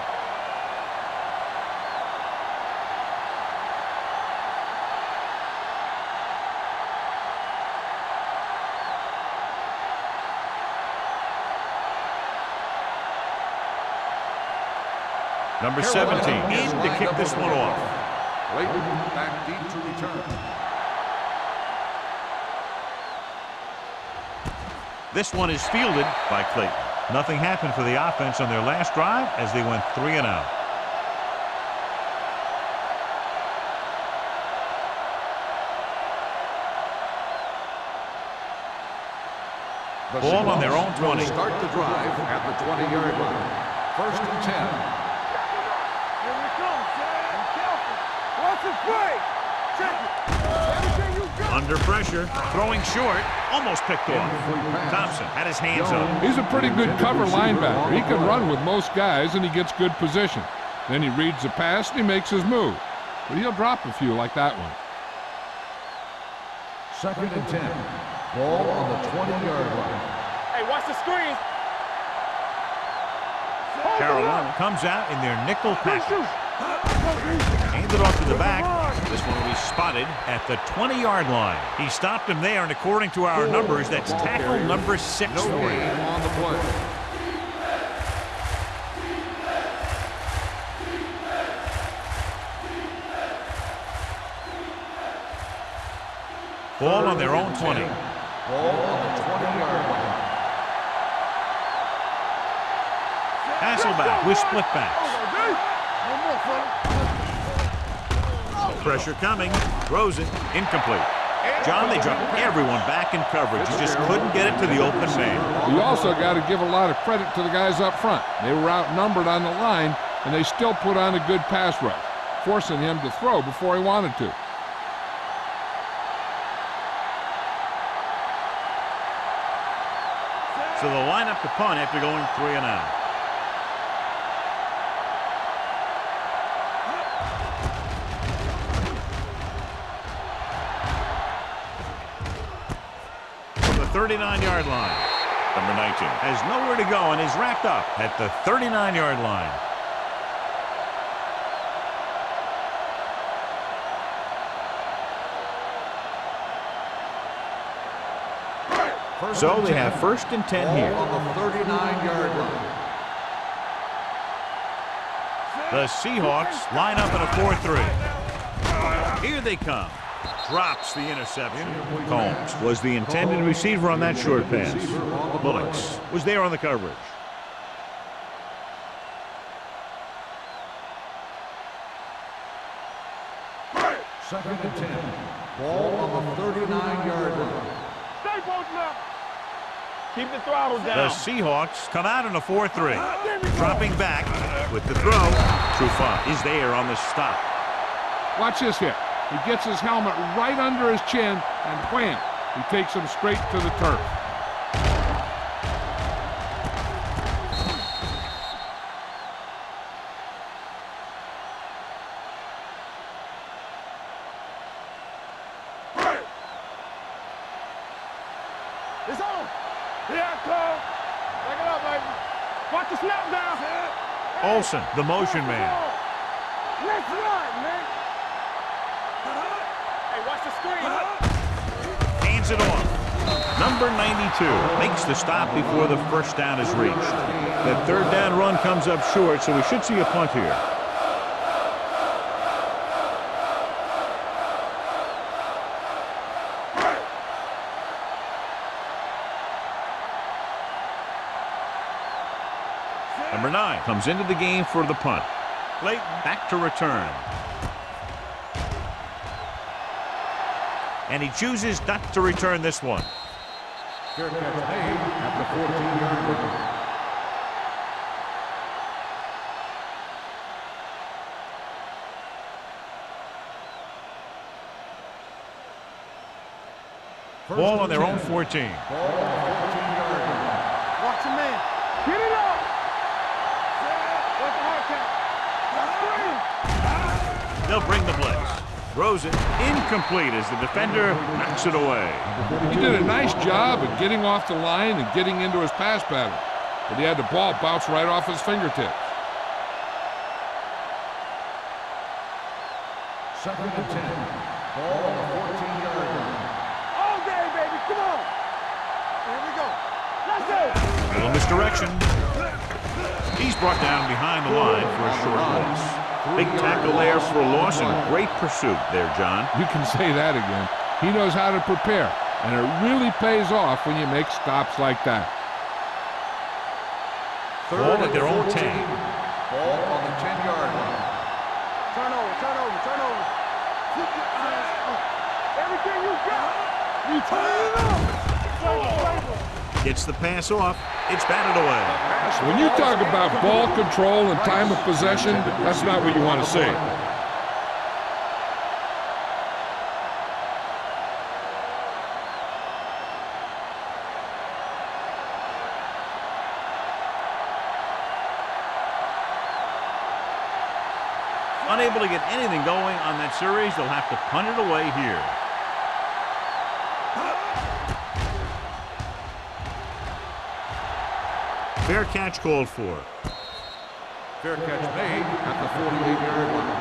Number 17 in to kick this one off. Clayton back deep to return. This one is fielded by Clayton. Nothing happened for the offense on their last drive as they went 3 and out. Ball on their own 20. Start the drive at the 20-yard line. 1st and 10. Here we go, Sam. Careful. Watch the play. Check it. Everything you got. Under pressure, throwing short, almost picked off. Thompson had his hands up. He's a pretty good cover linebacker. He can run with most guys, and he gets good position. Then he reads the pass, and he makes his move. But he'll drop a few like that one. 2nd and 10. Ball on the 20-yard line. Hey, watch the screen. Carolina comes out in their nickel package. Handed off to the back. This one will be spotted at the 20-yard line. He stopped him there, and according to our numbers, that's tackle number 6 No for him. gain on the play. Ball on their own 20. Ball on the 20-yard line. Hasselback with split backs. Pressure coming. Throws it. Incomplete. John, they dropped everyone back in coverage. He just couldn't get it to the open man. You also got to give a lot of credit to the guys up front. They were outnumbered on the line, and they still put on a good pass rush, forcing him to throw before he wanted to. So they'll line up to punt after going 3 and out. From the 39-yard line, number 19 has nowhere to go and is wrapped up at the 39-yard line. So they have 1st and 10 here. On the 39-yard line. The Seahawks line up in a 4-3. Here they come. Drops the interception. Combs was the intended receiver on that short pass. Bullocks was there on the coverage. Second and 10. Ball on the 39-yard line. Stay both left. Keep the throttle The down. Seahawks come out in a 4-3. Dropping back with the throw. Trufant is there on the stop. Watch this hit. He gets his helmet right under his chin, and wham, he takes him straight to the turf. It's on. Yeah, Cole. Back it up, baby. Watch the snap down. Olsen, the motion man. Let's run, man. Hey, watch the screen. Hands it off. Number 92 makes the stop before the first down is reached. The third down run comes up short, so we should see a punt here. Number 9 comes into the game for the punt. Clayton back to return. And he chooses not to return this one. Fair catch made at the 14-yard line. Ball on their own 14. Ball on the 14-yard line. Watch your man. Get it up. What's the hard count? They'll bring the blitz. Throws it incomplete as the defender knocks it away. He did a nice job of getting off the line and getting into his pass pattern, but he had the ball bounce right off his fingertips. 2nd and 10. Ball on the 14-yard line. All day, baby. Come on. Here we go. Let's go. Little misdirection. He's brought down behind the line for a short loss. Big tackle there for a loss and great pursuit there, John. You can say that again. He knows how to prepare, and it really pays off when you make stops like that. Ball at their own 10. Ball on the 10-yard line. Turn over. Everything you got. You turn it up. Gets the pass off. It's batted away. When you talk about ball control and time of possession, that's not what you want to see. Unable to get anything going on that series, they'll have to punt it away here. Fair catch called for. Fair catch made at the 48-yard line.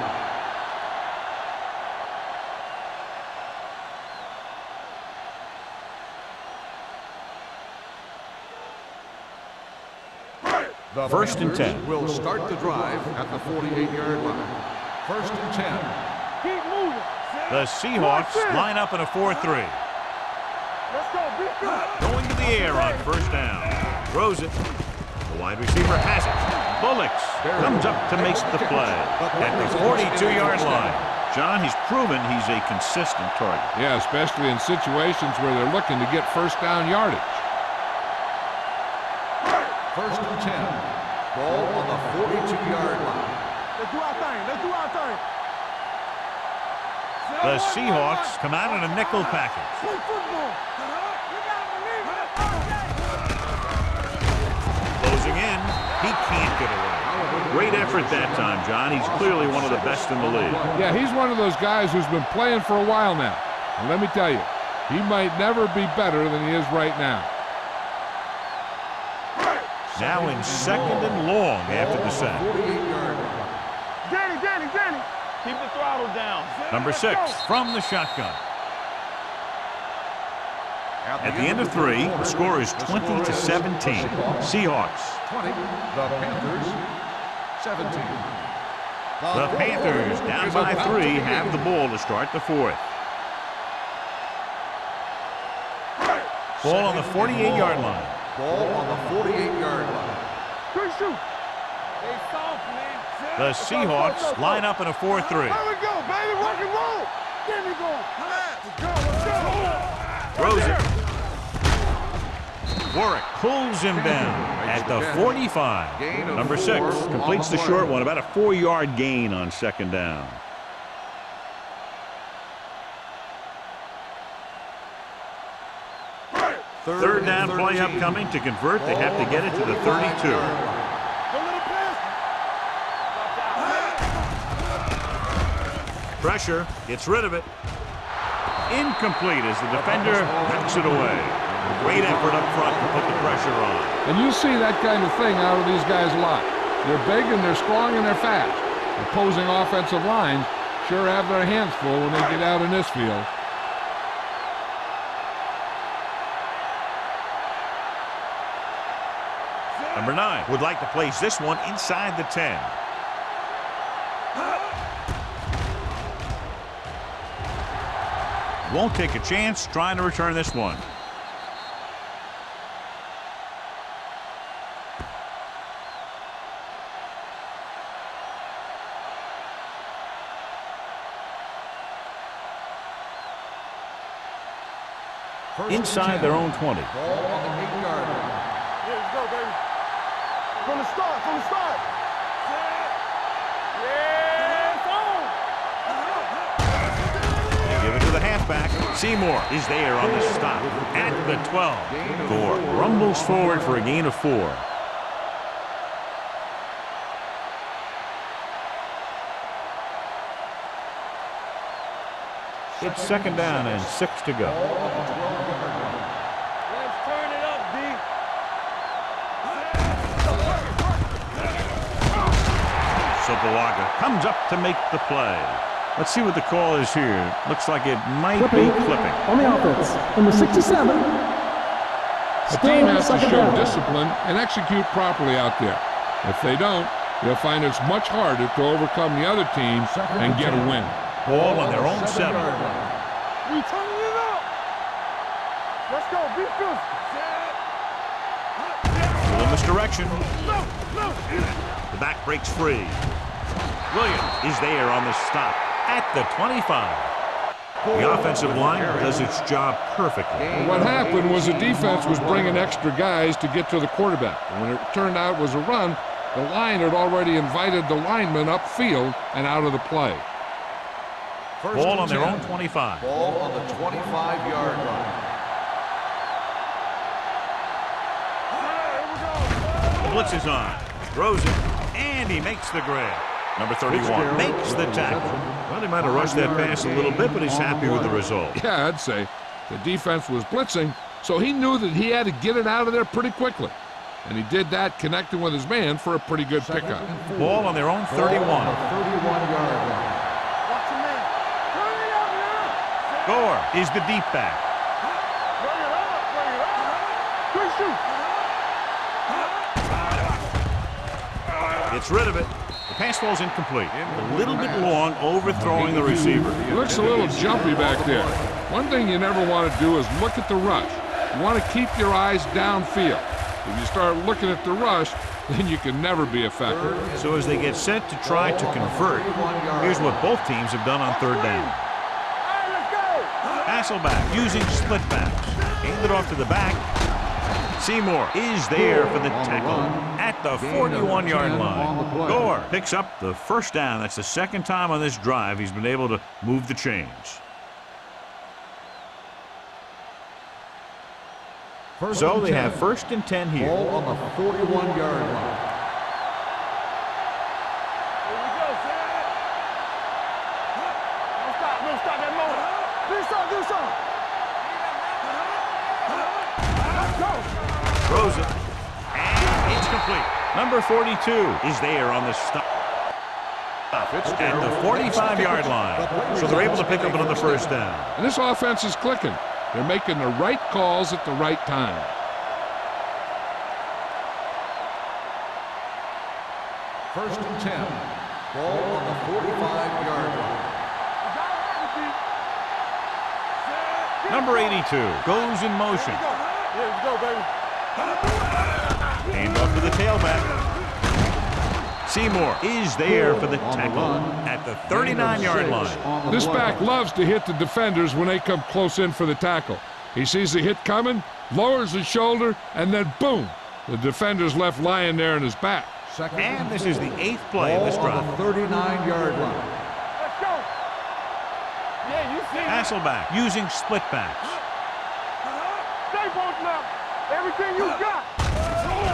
The 1st and 10. Will start the drive at the 48-yard line. 1st and 10. Keep moving. The Seahawks line up in a 4-3. Let's go. Be good. Going to the air on 1st down. Throws it. The wide receiver has it. Bullocks comes up to make the play at the 42-yard line. John, he's proven he's a consistent target. Yeah, especially in situations where they're looking to get 1st down yardage. 1st and 10. Ball on the 42-yard line. Let's do our thing. The Seahawks come out in a nickel package. Play football. You gotta believe it. Closing in, he can't get away. Great effort that time, John. He's clearly one of the best in the league. Yeah, he's one of those guys who's been playing for a while now. And let me tell you, he might never be better than he is right now. Now in 2nd and long after the sack. Danny. Keep the throttle down. Number 6 from the shotgun. At the end of 3, the score is 20-17. Seahawks. 20. The Panthers. 17. The Panthers, down by 3, have the ball to start the 4th. Ball on the 48-yard line. Ball on the 48-yard line. Good shoot. They soft, man. The Seahawks line up in a 4-3. There we go, baby. Rock and roll. There we go. Let's go. Throws it. Warwick pulls him down at the 45. Number 6 completes the short one, about a 4-yard gain on 2nd down. Third down play upcoming. To convert, they have to get it to the 32. Pressure, gets rid of it. Incomplete as the defender knocks it away. Great effort up front to put the pressure on. And you see that kind of thing out of these guys a lot. They're big and they're strong and they're fast. Opposing offensive lines sure have their hands full when they get out in this field. Number 9 would like to place this one inside the 10. Won't take a chance trying to return this one. inside their own 20. Ball on the 8-yard line. Yeah, let's go, baby. From the start, from the start. Yeah, They give it to the halfback. Seymour is there on the stop at the 12. Gore rumbles forward for a gain of 4. It's second down and 6 to go. let's turn it up, D. Sopoaga comes up to make the play. Let's see what the call is here. Looks like it might be clipping. On the offense, number 67. The Still team has to second show down. discipline and execute properly out there. If they don't, they'll find it's much harder to overcome the other team and get a win. Ball on their own 7. We turning it up. Let's go, be physical. In this direction. The back breaks free. Williams is there on the stop at the 25. The offensive line does its job perfectly. What happened was the defense was bringing extra guys to get to the quarterback. And when it turned out it was a run, the line had already invited the linemen upfield and out of the play. Ball on their own 25. Ball on the 25-yard line. The blitz is on. Throws it, and he makes the grab. Number 31 makes the tackle. Well, he might have rushed that pass a little bit, but he's happy with the result. Yeah, I'd say. The defense was blitzing, so he knew that he had to get it out of there pretty quickly. And he did that connecting with his man for a pretty good pickup. Ball on their own 31. 31-yard line. Watch your man. Turn it up now. Gore is the deep back. Bring it up, bring it up. Quick shoot. Gets rid of it. The pass falls incomplete. A little bit long, overthrowing the receiver. He looks a little jumpy back there. One thing you never want to do is look at the rush. You want to keep your eyes downfield. If you start looking at the rush, then you can never be effective. So as they get set to try to convert, here's what both teams have done on third down. All right, let's go. Hasselback using split backs. Hand it off to the back. Seymour is there for the tackle at the 41-yard line. Gore picks up the first down. That's the second time on this drive he's been able to move the chains. So they have first and 10 here. Ball on the 41-yard line. Here we go, Sam. Don't stop that motor. Do something, do something. Let's go. Throws it, and it's complete. Number 42 is there on the stop at the 45-yard line. So they're able to pick up another first down. And this offense is clicking. They're making the right calls at the right time. First and 10. Ball on the 45-yard line. Number 82 goes in motion. Yeah, let's go, baby. Hand off to the tailback. Seymour is there for the tackle at the 39-yard line. This back loves to hit the defenders when they come close in for the tackle. He sees the hit coming, lowers his shoulder, and then boom, the defender's left lying there in his back. And this is the 8th play of this drive. Ball on the 39-yard line. Let's go. Yeah, you see. Hasselback using split backs. Stay posting up. Everything you got.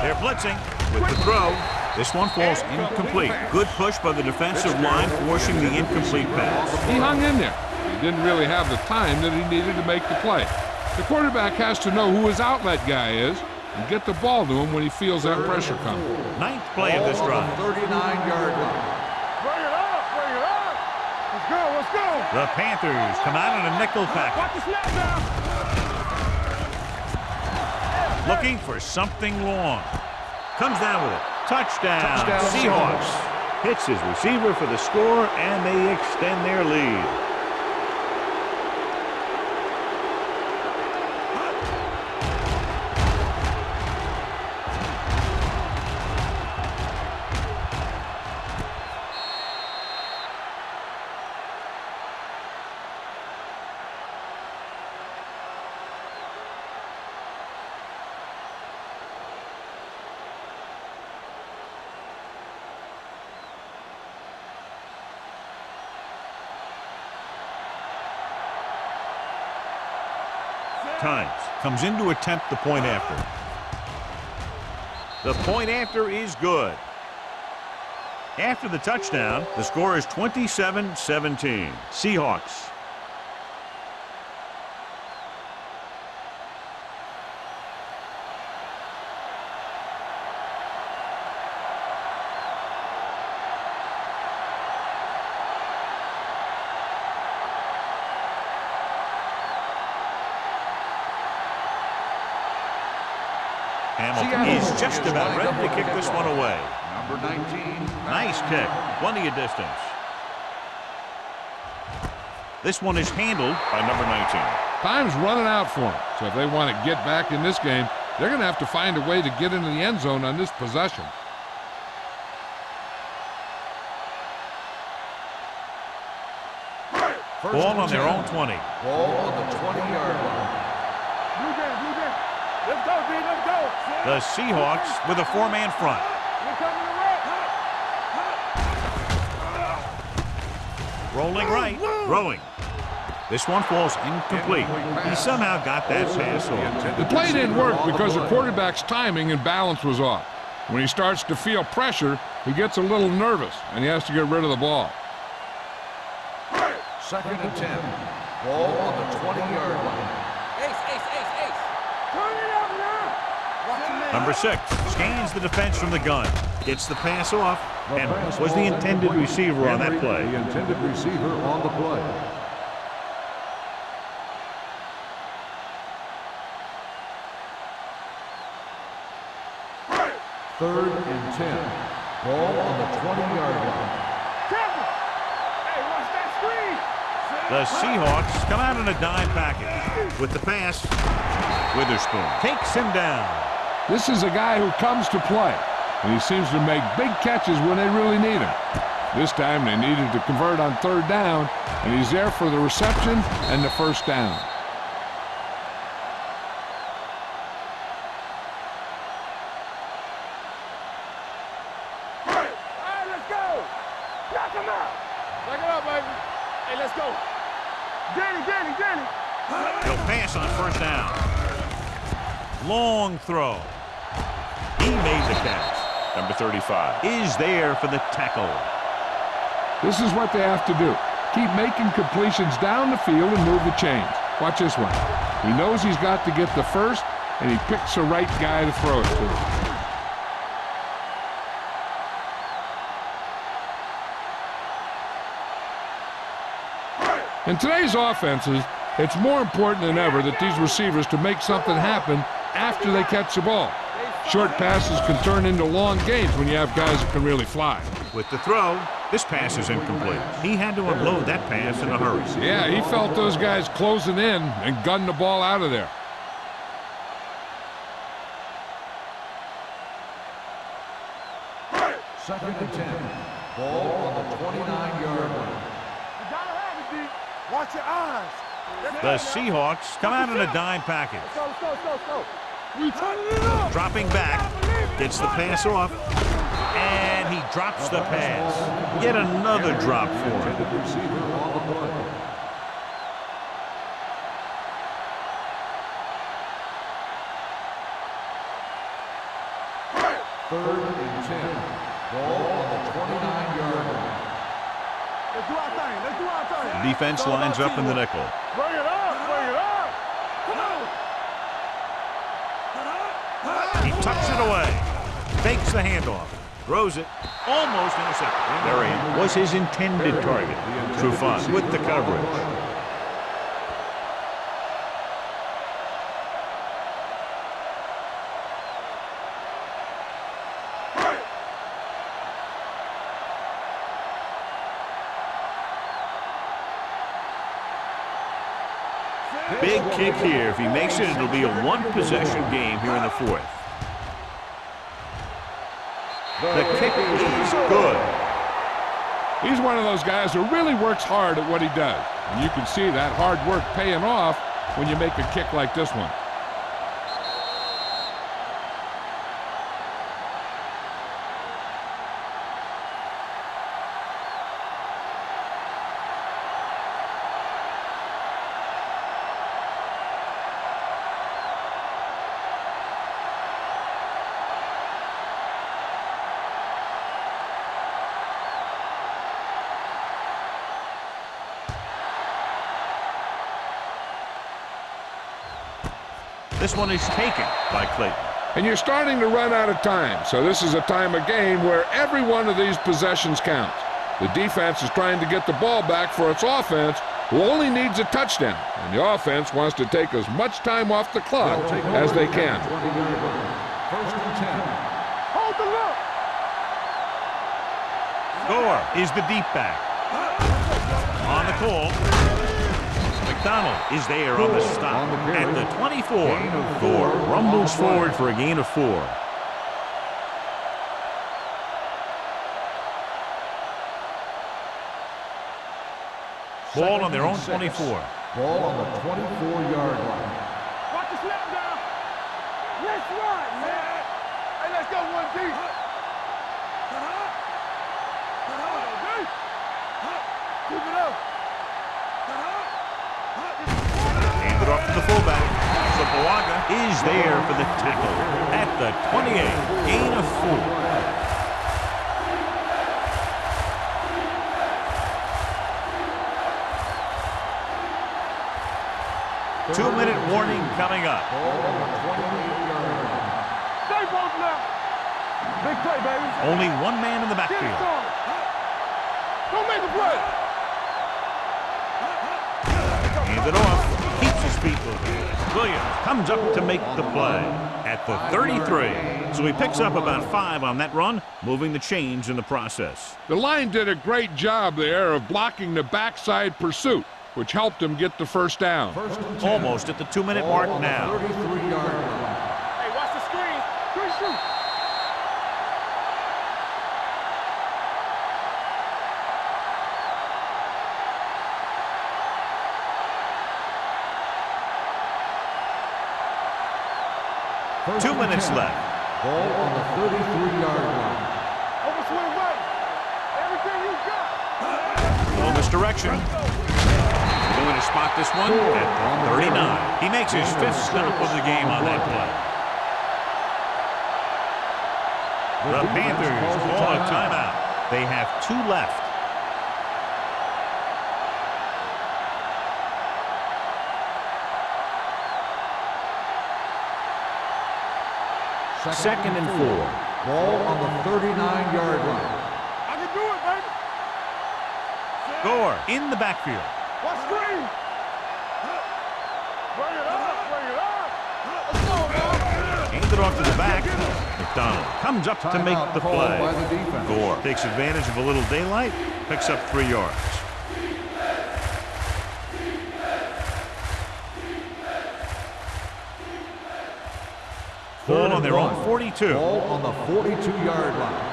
They're blitzing with the throw. This one falls incomplete. Good push by the defensive line, forcing the incomplete pass. He hung in there. He didn't really have the time that he needed to make the play. The quarterback has to know who his outlet guy is and get the ball to him when he feels that pressure coming. 9th play of this drive. 39-yard line. Bring it up, bring it up. Let's go, let's go. The Panthers come out in a nickel package, Watch the snap now. looking for something long. Comes down with it. Touchdown, Seahawks. Hits his receiver for the score, and they extend their lead. Times comes in to attempt the point after. The point after is good. After the touchdown, the score is 27-17. Seahawks. Hamilton is just about ready to kick this one away. Number 19. Nice kick. Plenty of distance. This one is handled by number 19. Time's running out for them. So if they want to get back in this game, they're going to have to find a way to get into the end zone on this possession. Ball on their own 20. Ball on the 20-yard line. Let's go, D, let's go. The Seahawks with a four-man front. We're coming to work. Rolling right, throwing. This one falls incomplete. He somehow got that pass off. The play didn't work because the quarterback's timing and balance was off. When he starts to feel pressure, he gets a little nervous, and he has to get rid of the ball. 2nd and 10. Ball on the 20-yard line. Ace. Turn it up now. Watch your man. Number 6 scans the defense from the gun. Gets the pass off, and was the intended receiver on that play. The intended receiver on the play. Third and 10. Ball on the 20-yard line. Hey, watch that screen. The Seahawks come out in a dime package. With the pass, Witherspoon takes him down. This is a guy who comes to play, and he seems to make big catches when they really need him. This time they needed to convert on 3rd down, and he's there for the reception and the 1st down. All right, let's go. Knock him out. Knock it up, baby. Hey, let's go. Danny. He'll pass on 1st down. Long throw. He made the catch. Number 35 is there for the tackle. This is what they have to do. Keep making completions down the field and move the chains. Watch this one. He knows he's got to get the first, and he picks the right guy to throw it to. 'In today's offenses, it's more important than ever that these receivers to make something happen after they catch the ball. Short passes can turn into long gains when you have guys that can really fly. With the throw, this pass is incomplete. He had to unload that pass in a hurry. Yeah, he felt those guys closing in and gunned the ball out of there. Second and 10. Ball on the 29-yard line. You gotta have it, D. Watch your eyes. The Seahawks come out in a dime package. Let's go. We turning it up. Dropping back, gets the pass off, and he drops the pass. Yet another drop for him. Intended receiver on the play. Third and 10. Ball on the 29-yard line. Let's do our thing. Defense lines up in the nickel. Bring it up. Come on. He tucks it away, fakes the handoff, throws it, almost intercepted. There he was his intended target. Trufant with the coverage. Big kick here. If he makes it, it'll be a one-possession game here in the 4th. The kick is good. He's one of those guys who really works hard at what he does. And you can see that hard work paying off when you make a kick like this one. This one is taken by Clayton. And you're starting to run out of time, so this is a time of game where every one of these possessions counts. The defense is trying to get the ball back for its offense, who only needs a touchdown, and the offense wants to take as much time off the clock as they can. 20-yard line. First and 10. Hold the look. Gore is the deep back. On the call. McDonald is there on the stop at the 24. Gore rumbles forward for a gain of 4. Ball on their own 24. Ball on the 24-yard line. Watch the snap down. Let's run, man. Hey, let's go 1 deep. Keep it up. Handed off to the fullback. Sopoaga is there for the tackle at the 28. Gain of 4. 2-minute warning coming up. Stay both left. Big play, baby. Only one man in the Get it backfield. going. Don't make a play. Handed off. Keeps his feet moving. Williams comes up to make the play at the 33. So he picks up about 5 on that run, moving the chains in the process. The line did a great job there of blocking the backside pursuit, which helped him get the first down. First and 10. Almost at the 2-minute mark now. 33-yard line. Hey, watch the screen. Good shoot. First 2 and minutes 10. left. Ball on the 33-yard line. Overswing right. Everything you got. Little misdirection. Going to spot this one at the 39. He makes his 5th stop of the game on that play. The Panthers call a timeout. They have 2 left. Second and 4. Ball on the 39-yard line. I can do it, baby. Gore in the backfield. Watch screen. Bring it up. Bring it up. Let's go, man. Handed off to the back. McDonald comes up to make the Called play. by the defense. Gore takes advantage of a little daylight, picks up 3 yards. Ball on their own 42. Ball on the 42-yard line.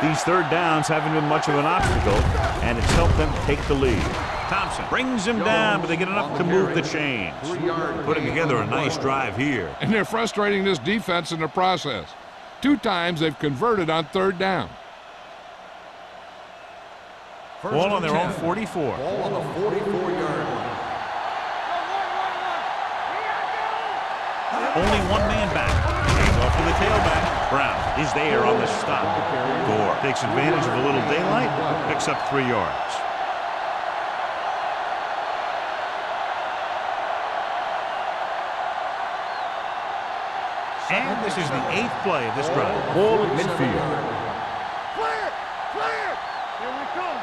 These third downs haven't been much of an obstacle, and it's helped them take the lead. Thompson brings him down, but they get enough to move the chains. 3-yard Putting gain together a of nice 12. drive here. And they're frustrating this defense in the process. 2 times they've converted on 3rd down. First Ball on and their own 10. 44. Ball on the 44-yard line. Only one man back. Hands off to the tailback. Brown is there on the stop. Gore takes advantage of a little daylight, picks up 3 yards. And this is the 8th play of this drive. Ball at midfield. Clear. Clear. Here we come.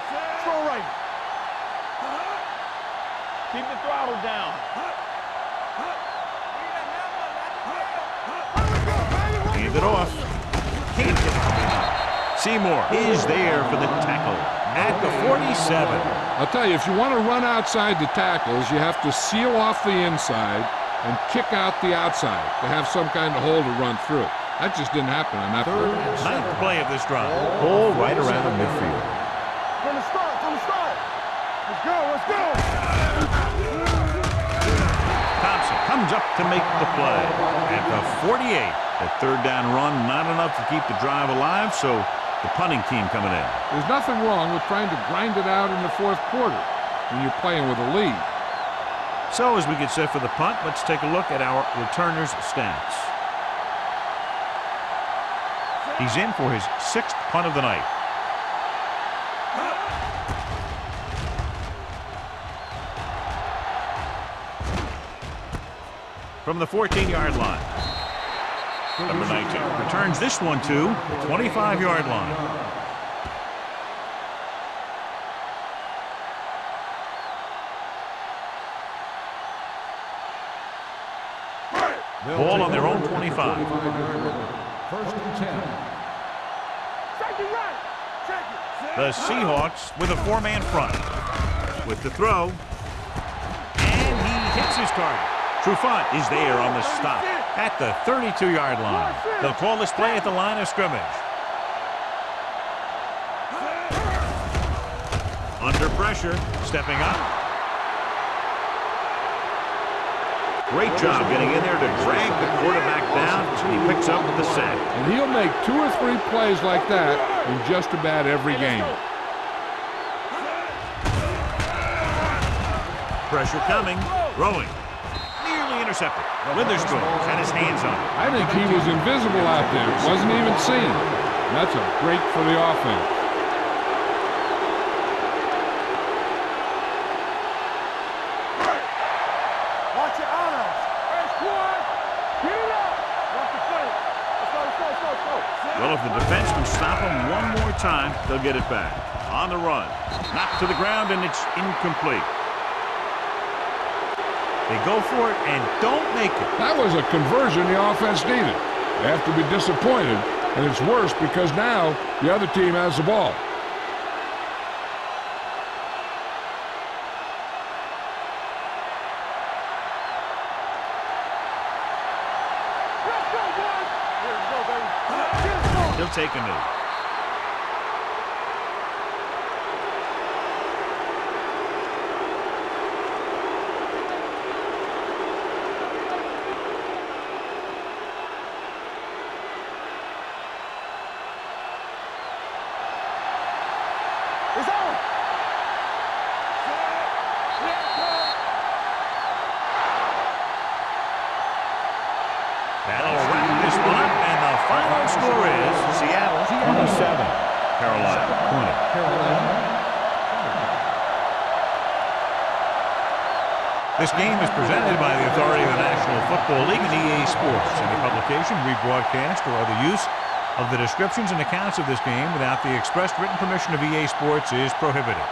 Throw right. Keep the throttle down. Hand it off. Can't get it enough. Seymour is there for the tackle at the 47. I'll tell you, if you want to run outside the tackles, you have to seal off the inside and kick out the outside to have some kind of hole to run through. That just didn't happen on that play. 9th play of this drive. Ball right around the midfield. From the start. From the start. Let's go. Let's go. Thompson comes up to make the play at the 48. That 3rd down run, not enough to keep the drive alive, so the punting team coming in. There's nothing wrong with trying to grind it out in the 4th quarter when you're playing with a lead. So as we get set for the punt, let's take a look at our returners' stats. He's in for his 6th punt of the night. from the 14-yard line. Number 19 returns this one to the 25-yard line. Ball on their own 25. First and 10. The Seahawks with a four-man front. With the throw. And he hits his target. Trufant is there on the stop at the 32-yard line. They'll call this play at the line of scrimmage. Under pressure, stepping up. Great job getting in there to drag the quarterback down. He picks up the sack. And he'll make 2 or 3 plays like that in just about every game. Pressure coming. Throwing. Nearly intercepted. Witherspoon had his hands on it. I think he was invisible out there. Wasn't even seen. That's a break for the offense. Well, if the defense can stop him one more time, they'll get it back. On the run. Knocked to the ground, and it's incomplete. They go for it and don't make it. That was a conversion the offense needed. They have to be disappointed, and it's worse because now the other team has the ball. He'll take a knee. That'll wrap this one up, and the final score is Seattle 27, Carolina 20. This game is presented by the authority of the National Football League and EA Sports. Any publication, rebroadcast, or other use of the descriptions and accounts of this game without the expressed written permission of EA Sports is prohibited.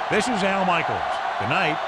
This is Al Michaels. Good night.